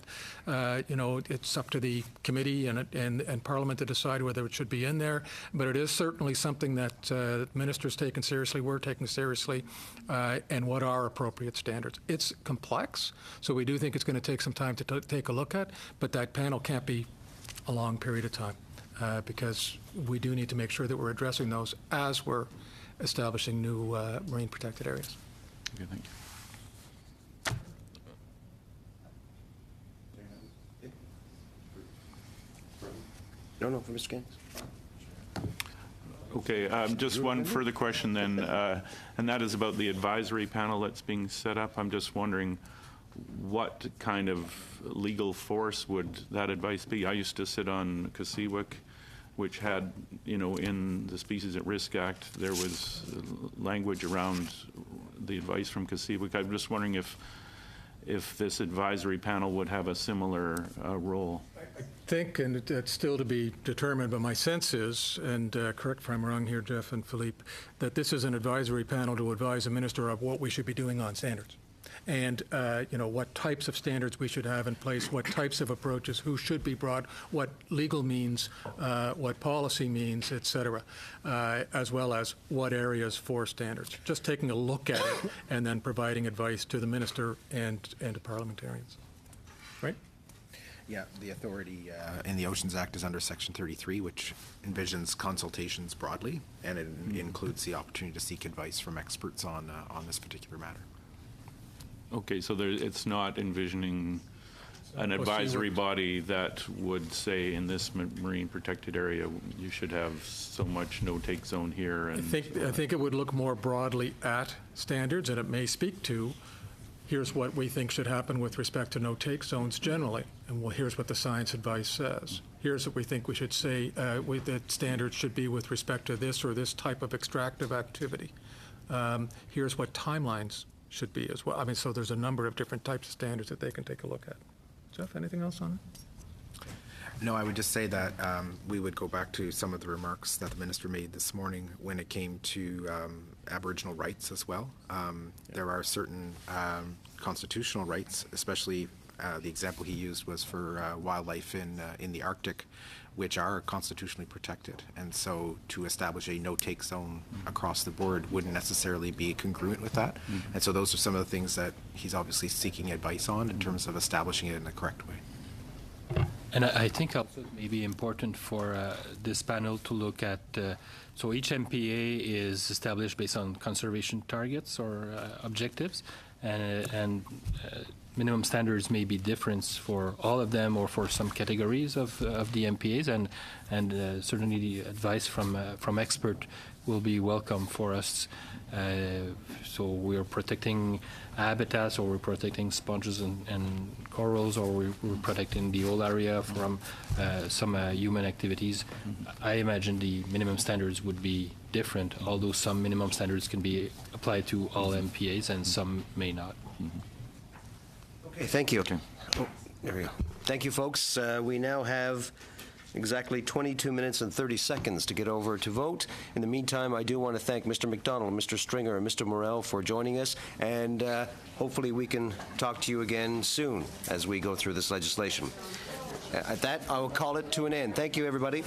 it's up to the committee and Parliament to decide whether it should be in there? But it is certainly something that ministers taken seriously, we're taking seriously, and what are appropriate standards. It's complex, so we do think it's going to take some time to take a look at, but that panel can't be a long period of time because we do need to make sure that we're addressing those as we're establishing new marine protected areas. Okay, thank you. No, for Mr. Gaines. Okay, just one further question then, and that is about the advisory panel that's being set up. I'm just wondering what kind of legal force would that advice be? I used to sit on CSIWIC, which had, in the Species at Risk Act, there was language around the advice from CSIWIC. I'm just wondering if this advisory panel would have a similar role. I think, and it's still to be determined, but my sense is, and correct if I'm wrong here, Jeff and Philippe, that this is an advisory panel to advise the minister of what we should be doing on standards. And, what types of standards we should have in place, what types of approaches, who should be brought, what legal means, what policy means, et cetera, as well as what areas for standards. Just taking a look at it and then providing advice to the minister and to parliamentarians. Right? Yeah, the authority in the Oceans Act is under Section 33, which envisions consultations broadly, and it includes the opportunity to seek advice from experts on this particular matter. Okay, so it's not envisioning an advisory body that would say in this marine protected area you should have so much no-take zone here. And I think it would look more broadly at standards, and it may speak to here's what we think should happen with respect to no-take zones generally, and well, here's what the science advice says. Here's what we think we should say that standards should be with respect to this or this type of extractive activity. Here's what timelines should be as well. I mean, so there's a number of different types of standards that they can take a look at. Jeff, anything else on it? No, I would just say that we would go back to some of the remarks that the minister made this morning when it came to Aboriginal rights as well. There are certain constitutional rights, especially the example he used was for wildlife in the Arctic, which are constitutionally protected. And so to establish a no-take zone across the board wouldn't necessarily be congruent with that. And so those are some of the things that he's obviously seeking advice on in terms of establishing it in the correct way. And I think also it may be important for this panel to look at, so each MPA is established based on conservation targets or objectives, and minimum standards may be different for all of them or for some categories of the MPAs, and certainly the advice from expert will be welcome for us. So we're protecting habitats, or we're protecting sponges and corals, or we're protecting the whole area from some human activities. I imagine the minimum standards would be different, although some minimum standards can be applied to all MPAs and some may not. Okay, thank you. Oh, there we go. Thank you, folks. We now have exactly 22 minutes and 30 seconds to get over to vote. In the meantime, I do want to thank Mr. McDonald, Mr. Stringer, and Mr. Morrell for joining us, and hopefully we can talk to you again soon as we go through this legislation. At that, I will call it to an end. Thank you, everybody.